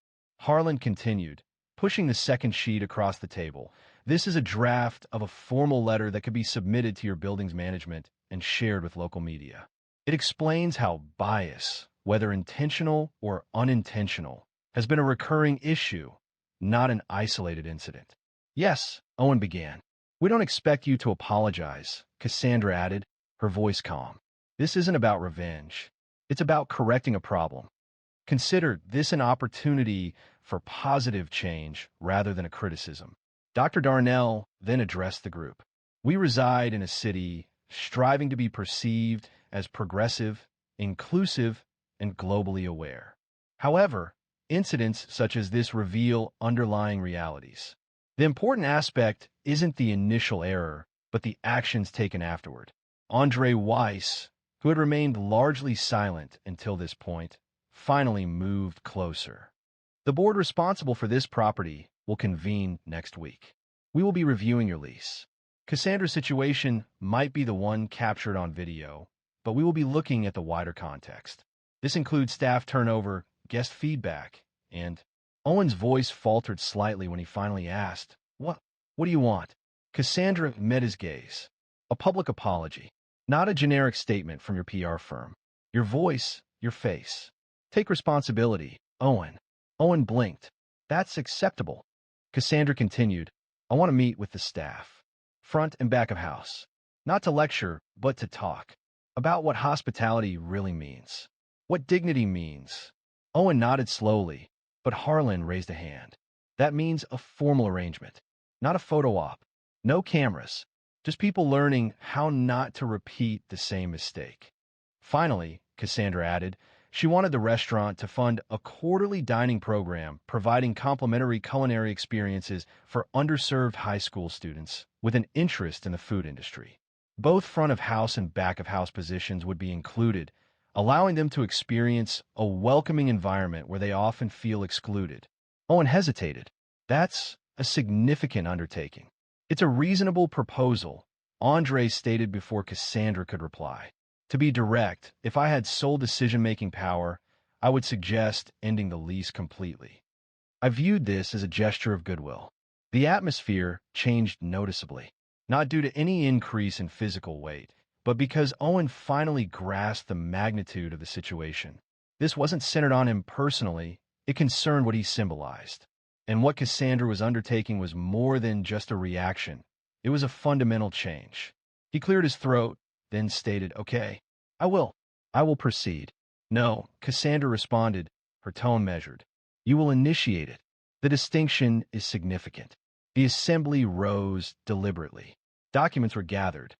Harlan continued, pushing the second sheet across the table. This is a draft of a formal letter that could be submitted to your building's management and shared with local media. It explains how bias, whether intentional or unintentional, has been a recurring issue, not an isolated incident. Yes, Owen began. We don't expect you to apologize, Cassandra added, her voice calm. This isn't about revenge. It's about correcting a problem. Consider this an opportunity for positive change rather than a criticism. Dr. Darnell then addressed the group. We reside in a city striving to be perceived as progressive, inclusive, and globally aware. However, incidents such as this reveal underlying realities. The important aspect isn't the initial error, but the actions taken afterward. Andre Weiss, who had remained largely silent until this point, finally moved closer. The board responsible for this property will convene next week. We will be reviewing your lease. Cassandra's situation might be the one captured on video, but we will be looking at the wider context. This includes staff turnover, guest feedback, and Owen's voice faltered slightly when he finally asked, What do you want? Cassandra met his gaze. A public apology, not a generic statement from your PR firm. Your voice, your face. Take responsibility, Owen. Owen blinked. That's acceptable. Cassandra continued, I want to meet with the staff, front and back of house, not to lecture, but to talk about what hospitality really means, what dignity means. Owen nodded slowly, but Harlan raised a hand. That means a formal arrangement, not a photo op, no cameras, just people learning how not to repeat the same mistake. Finally, Cassandra added, she wanted the restaurant to fund a quarterly dining program providing complimentary culinary experiences for underserved high school students with an interest in the food industry. Both front of house and back of house positions would be included, allowing them to experience a welcoming environment where they often feel excluded. Owen hesitated. That's a significant undertaking. It's a reasonable proposal, Andre stated before Cassandra could reply. To be direct, if I had sole decision-making power, I would suggest ending the lease completely. I viewed this as a gesture of goodwill. The atmosphere changed noticeably, not due to any increase in physical weight, but because Owen finally grasped the magnitude of the situation. This wasn't centered on him personally, it concerned what he symbolized. And what Cassandra was undertaking was more than just a reaction. It was a fundamental change. He cleared his throat, then stated, Okay, I will proceed. No, Cassandra responded, her tone measured. You will initiate it. The distinction is significant. The assembly rose deliberately. Documents were gathered.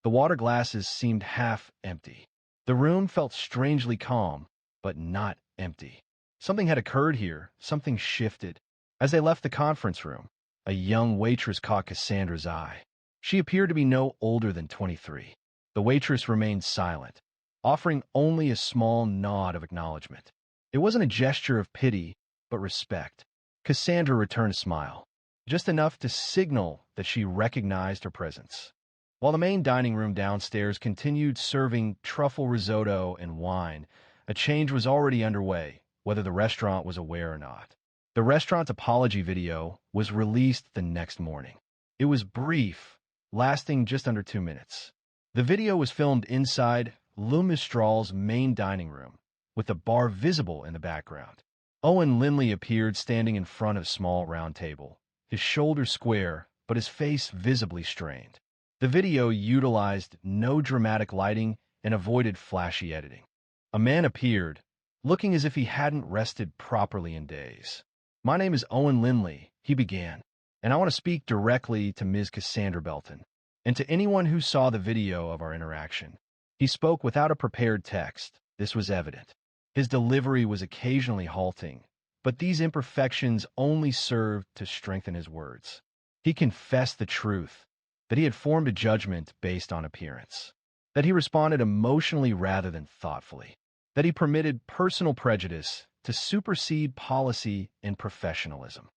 The water glasses seemed half empty. The room felt strangely calm, but not empty. Something had occurred here, something shifted. As they left the conference room, a young waitress caught Cassandra's eye. She appeared to be no older than 23. The waitress remained silent, offering only a small nod of acknowledgement. It wasn't a gesture of pity, but respect. Cassandra returned a smile, just enough to signal that she recognized her presence. While the main dining room downstairs continued serving truffle risotto and wine, a change was already underway, whether the restaurant was aware or not. The restaurant's apology video was released the next morning. It was brief, lasting just under 2 minutes. The video was filmed inside Le Mistral's main dining room, with the bar visible in the background. Owen Lindley appeared standing in front of a small round table, his shoulders square, but his face visibly strained. The video utilized no dramatic lighting and avoided flashy editing. A man appeared, looking as if he hadn't rested properly in days. My name is Owen Lindley, he began, and I want to speak directly to Ms. Cassandra Belton, and to anyone who saw the video of our interaction. He spoke without a prepared text. This was evident. His delivery was occasionally halting, but these imperfections only served to strengthen his words. He confessed the truth, that he had formed a judgment based on appearance, that he responded emotionally rather than thoughtfully, that he permitted personal prejudice to supersede policy and professionalism.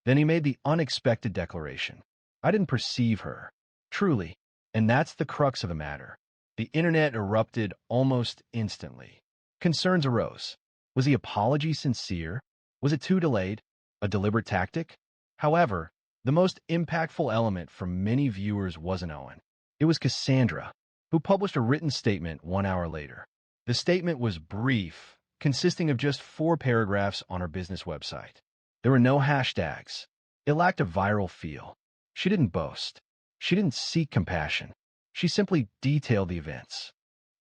Then he made the unexpected declaration. I didn't perceive her. Truly, and that's the crux of the matter. The internet erupted almost instantly. Concerns arose. Was the apology sincere? Was it too delayed? A deliberate tactic? However, The most impactful element for many viewers wasn't Owen. It was Cassandra, who published a written statement 1 hour later. The statement was brief, consisting of just 4 paragraphs on her business website. There were no hashtags. It lacked a viral feel. She didn't boast. She didn't seek compassion. She simply detailed the events.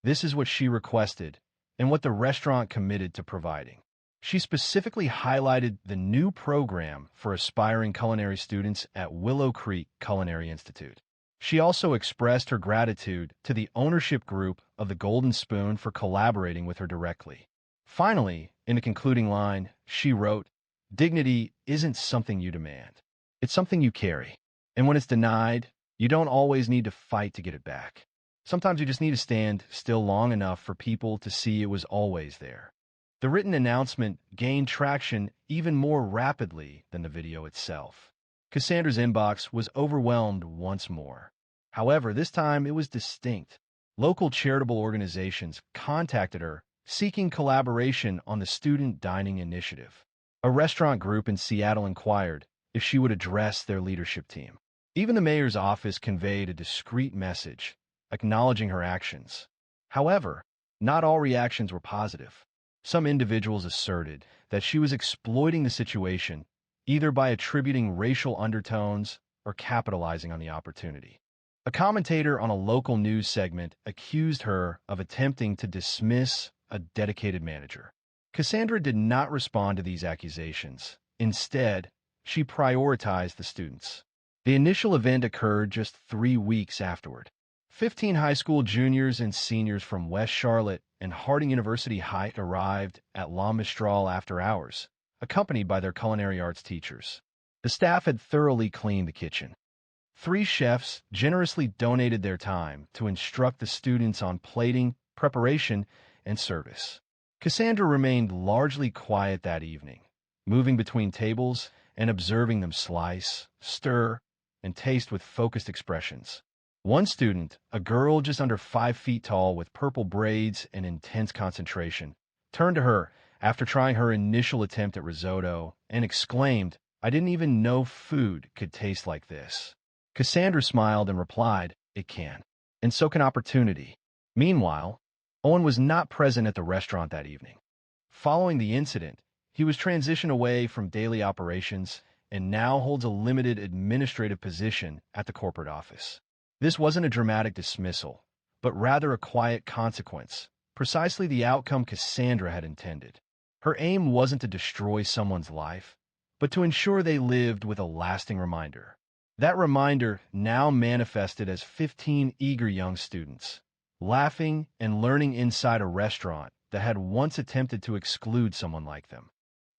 This is what she requested and what the restaurant committed to providing. She specifically highlighted the new program for aspiring culinary students at Willow Creek Culinary Institute. She also expressed her gratitude to the ownership group of the Golden Spoon for collaborating with her directly. Finally, in a concluding line, she wrote, "Dignity isn't something you demand. It's something you carry. And when it's denied, you don't always need to fight to get it back. Sometimes you just need to stand still long enough for people to see it was always there." The written announcement gained traction even more rapidly than the video itself. Cassandra's inbox was overwhelmed once more. However, this time it was distinct. Local charitable organizations contacted her, seeking collaboration on the student dining initiative. A restaurant group in Seattle inquired if she would address their leadership team. Even the mayor's office conveyed a discreet message, acknowledging her actions. However, not all reactions were positive. Some individuals asserted that she was exploiting the situation, either by attributing racial undertones or capitalizing on the opportunity. A commentator on a local news segment accused her of attempting to dismiss a dedicated manager. Cassandra did not respond to these accusations. Instead, she prioritized the students. The initial event occurred just 3 weeks afterward. 15 high school juniors and seniors from West Charlotte and Harding University High arrived at La Mistral after hours, accompanied by their culinary arts teachers. The staff had thoroughly cleaned the kitchen. 3 chefs generously donated their time to instruct the students on plating, preparation, and service. Cassandra remained largely quiet that evening, moving between tables and observing them slice, stir, and taste with focused expressions. One student, a girl just under 5 feet tall with purple braids and intense concentration, turned to her after trying her initial attempt at risotto and exclaimed, "I didn't even know food could taste like this." Cassandra smiled and replied, "It can. And so can opportunity." Meanwhile, Owen was not present at the restaurant that evening. Following the incident, he was transitioned away from daily operations and now holds a limited administrative position at the corporate office. This wasn't a dramatic dismissal, but rather a quiet consequence, precisely the outcome Cassandra had intended. Her aim wasn't to destroy someone's life, but to ensure they lived with a lasting reminder. That reminder now manifested as 15 eager young students, laughing and learning inside a restaurant that had once attempted to exclude someone like them.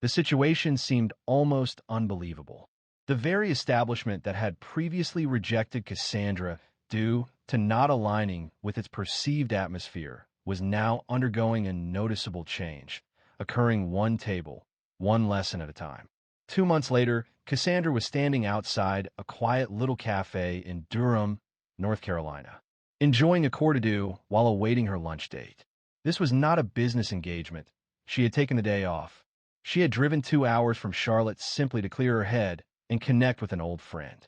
The situation seemed almost unbelievable. The very establishment that had previously rejected Cassandra due to not aligning with its perceived atmosphere was now undergoing a noticeable change, occurring one table, one lesson at a time. 2 months later, Cassandra was standing outside a quiet little cafe in Durham, North Carolina, enjoying a courte-à-deux while awaiting her lunch date. This was not a business engagement. She had taken the day off. She had driven 2 hours from Charlotte simply to clear her head and connect with an old friend.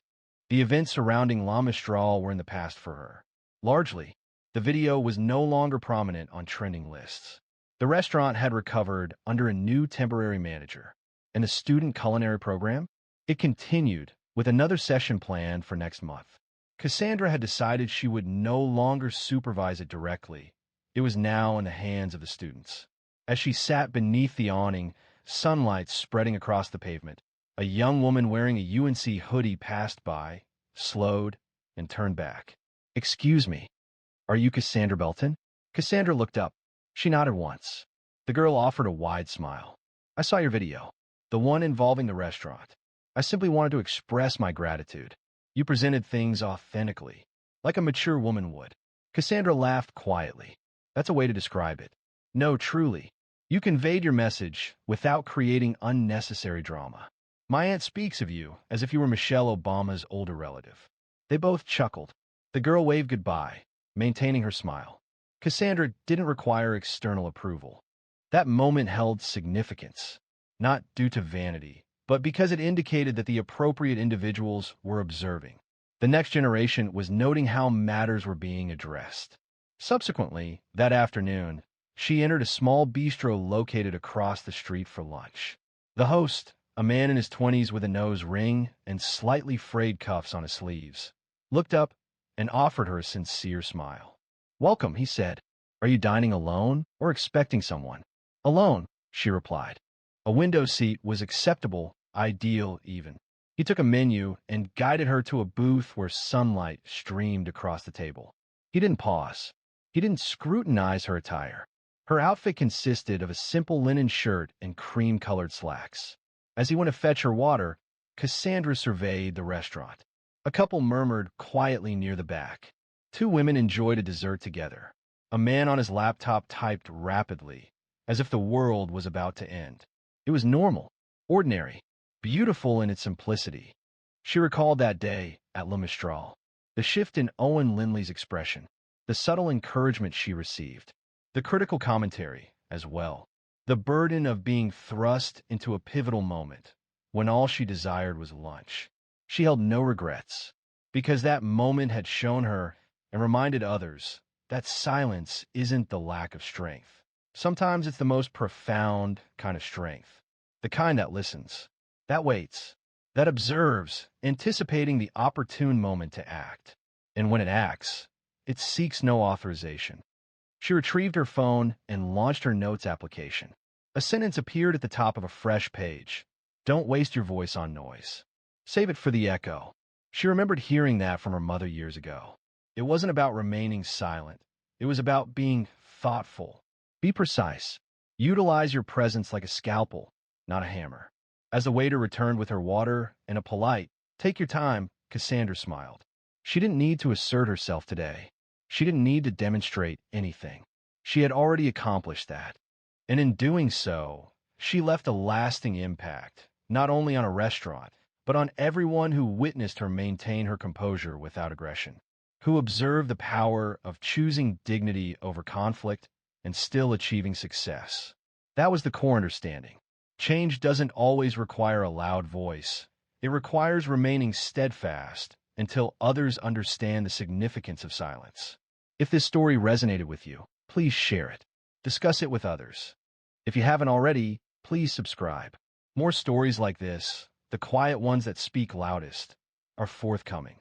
The events surrounding La Mistral were in the past for her. Largely, the video was no longer prominent on trending lists. The restaurant had recovered under a new temporary manager, and the student culinary program, it continued with another session planned for next month. Cassandra had decided she would no longer supervise it directly. It was now in the hands of the students. As she sat beneath the awning, sunlight spreading across the pavement, a young woman wearing a UNC hoodie passed by, slowed, and turned back. "Excuse me, are you Cassandra Belton?" Cassandra looked up. She nodded once. The girl offered a wide smile. "I saw your video, the one involving the restaurant. I simply wanted to express my gratitude. You presented things authentically, like a mature woman would." Cassandra laughed quietly. "That's a way to describe it. No, truly. You conveyed your message without creating unnecessary drama. My aunt speaks of you as if you were Michelle Obama's older relative." They both chuckled. The girl waved goodbye, maintaining her smile. Cassandra didn't require external approval. That moment held significance, not due to vanity, but because it indicated that the appropriate individuals were observing. The next generation was noting how matters were being addressed. Subsequently, that afternoon, she entered a small bistro located across the street for lunch. The host, a man in his 20s with a nose ring and slightly frayed cuffs on his sleeves, looked up and offered her a sincere smile. "Welcome," he said. "Are you dining alone or expecting someone?" "Alone," she replied. A window seat was acceptable, ideal even. He took a menu and guided her to a booth where sunlight streamed across the table. He didn't pause. He didn't scrutinize her attire. Her outfit consisted of a simple linen shirt and cream-colored slacks. As he went to fetch her water, Cassandra surveyed the restaurant. A couple murmured quietly near the back. Two women enjoyed a dessert together. A man on his laptop typed rapidly, as if the world was about to end. It was normal, ordinary, beautiful in its simplicity. She recalled that day at Le Mistral, the shift in Owen Lindley's expression, the subtle encouragement she received, the critical commentary as well, the burden of being thrust into a pivotal moment when all she desired was lunch. She held no regrets, because that moment had shown her and reminded others that silence isn't the lack of strength. Sometimes it's the most profound kind of strength, the kind that listens, that waits, that observes, anticipating the opportune moment to act. And when it acts, it seeks no authorization. She retrieved her phone and launched her notes application. A sentence appeared at the top of a fresh page. "Don't waste your voice on noise. Save it for the echo." She remembered hearing that from her mother years ago. It wasn't about remaining silent. It was about being thoughtful. Be precise. Utilize your presence like a scalpel, not a hammer. As the waiter returned with her water and a polite, "Take your time," Cassandra smiled. She didn't need to assert herself today. She didn't need to demonstrate anything. She had already accomplished that. And in doing so, she left a lasting impact, not only on a restaurant, but on everyone who witnessed her maintain her composure without aggression, who observed the power of choosing dignity over conflict and still achieving success. That was the core understanding. Change doesn't always require a loud voice. It requires remaining steadfast until others understand the significance of silence. If this story resonated with you, please share it. Discuss it with others. If you haven't already, please subscribe. More stories like this, the quiet ones that speak loudest, are forthcoming.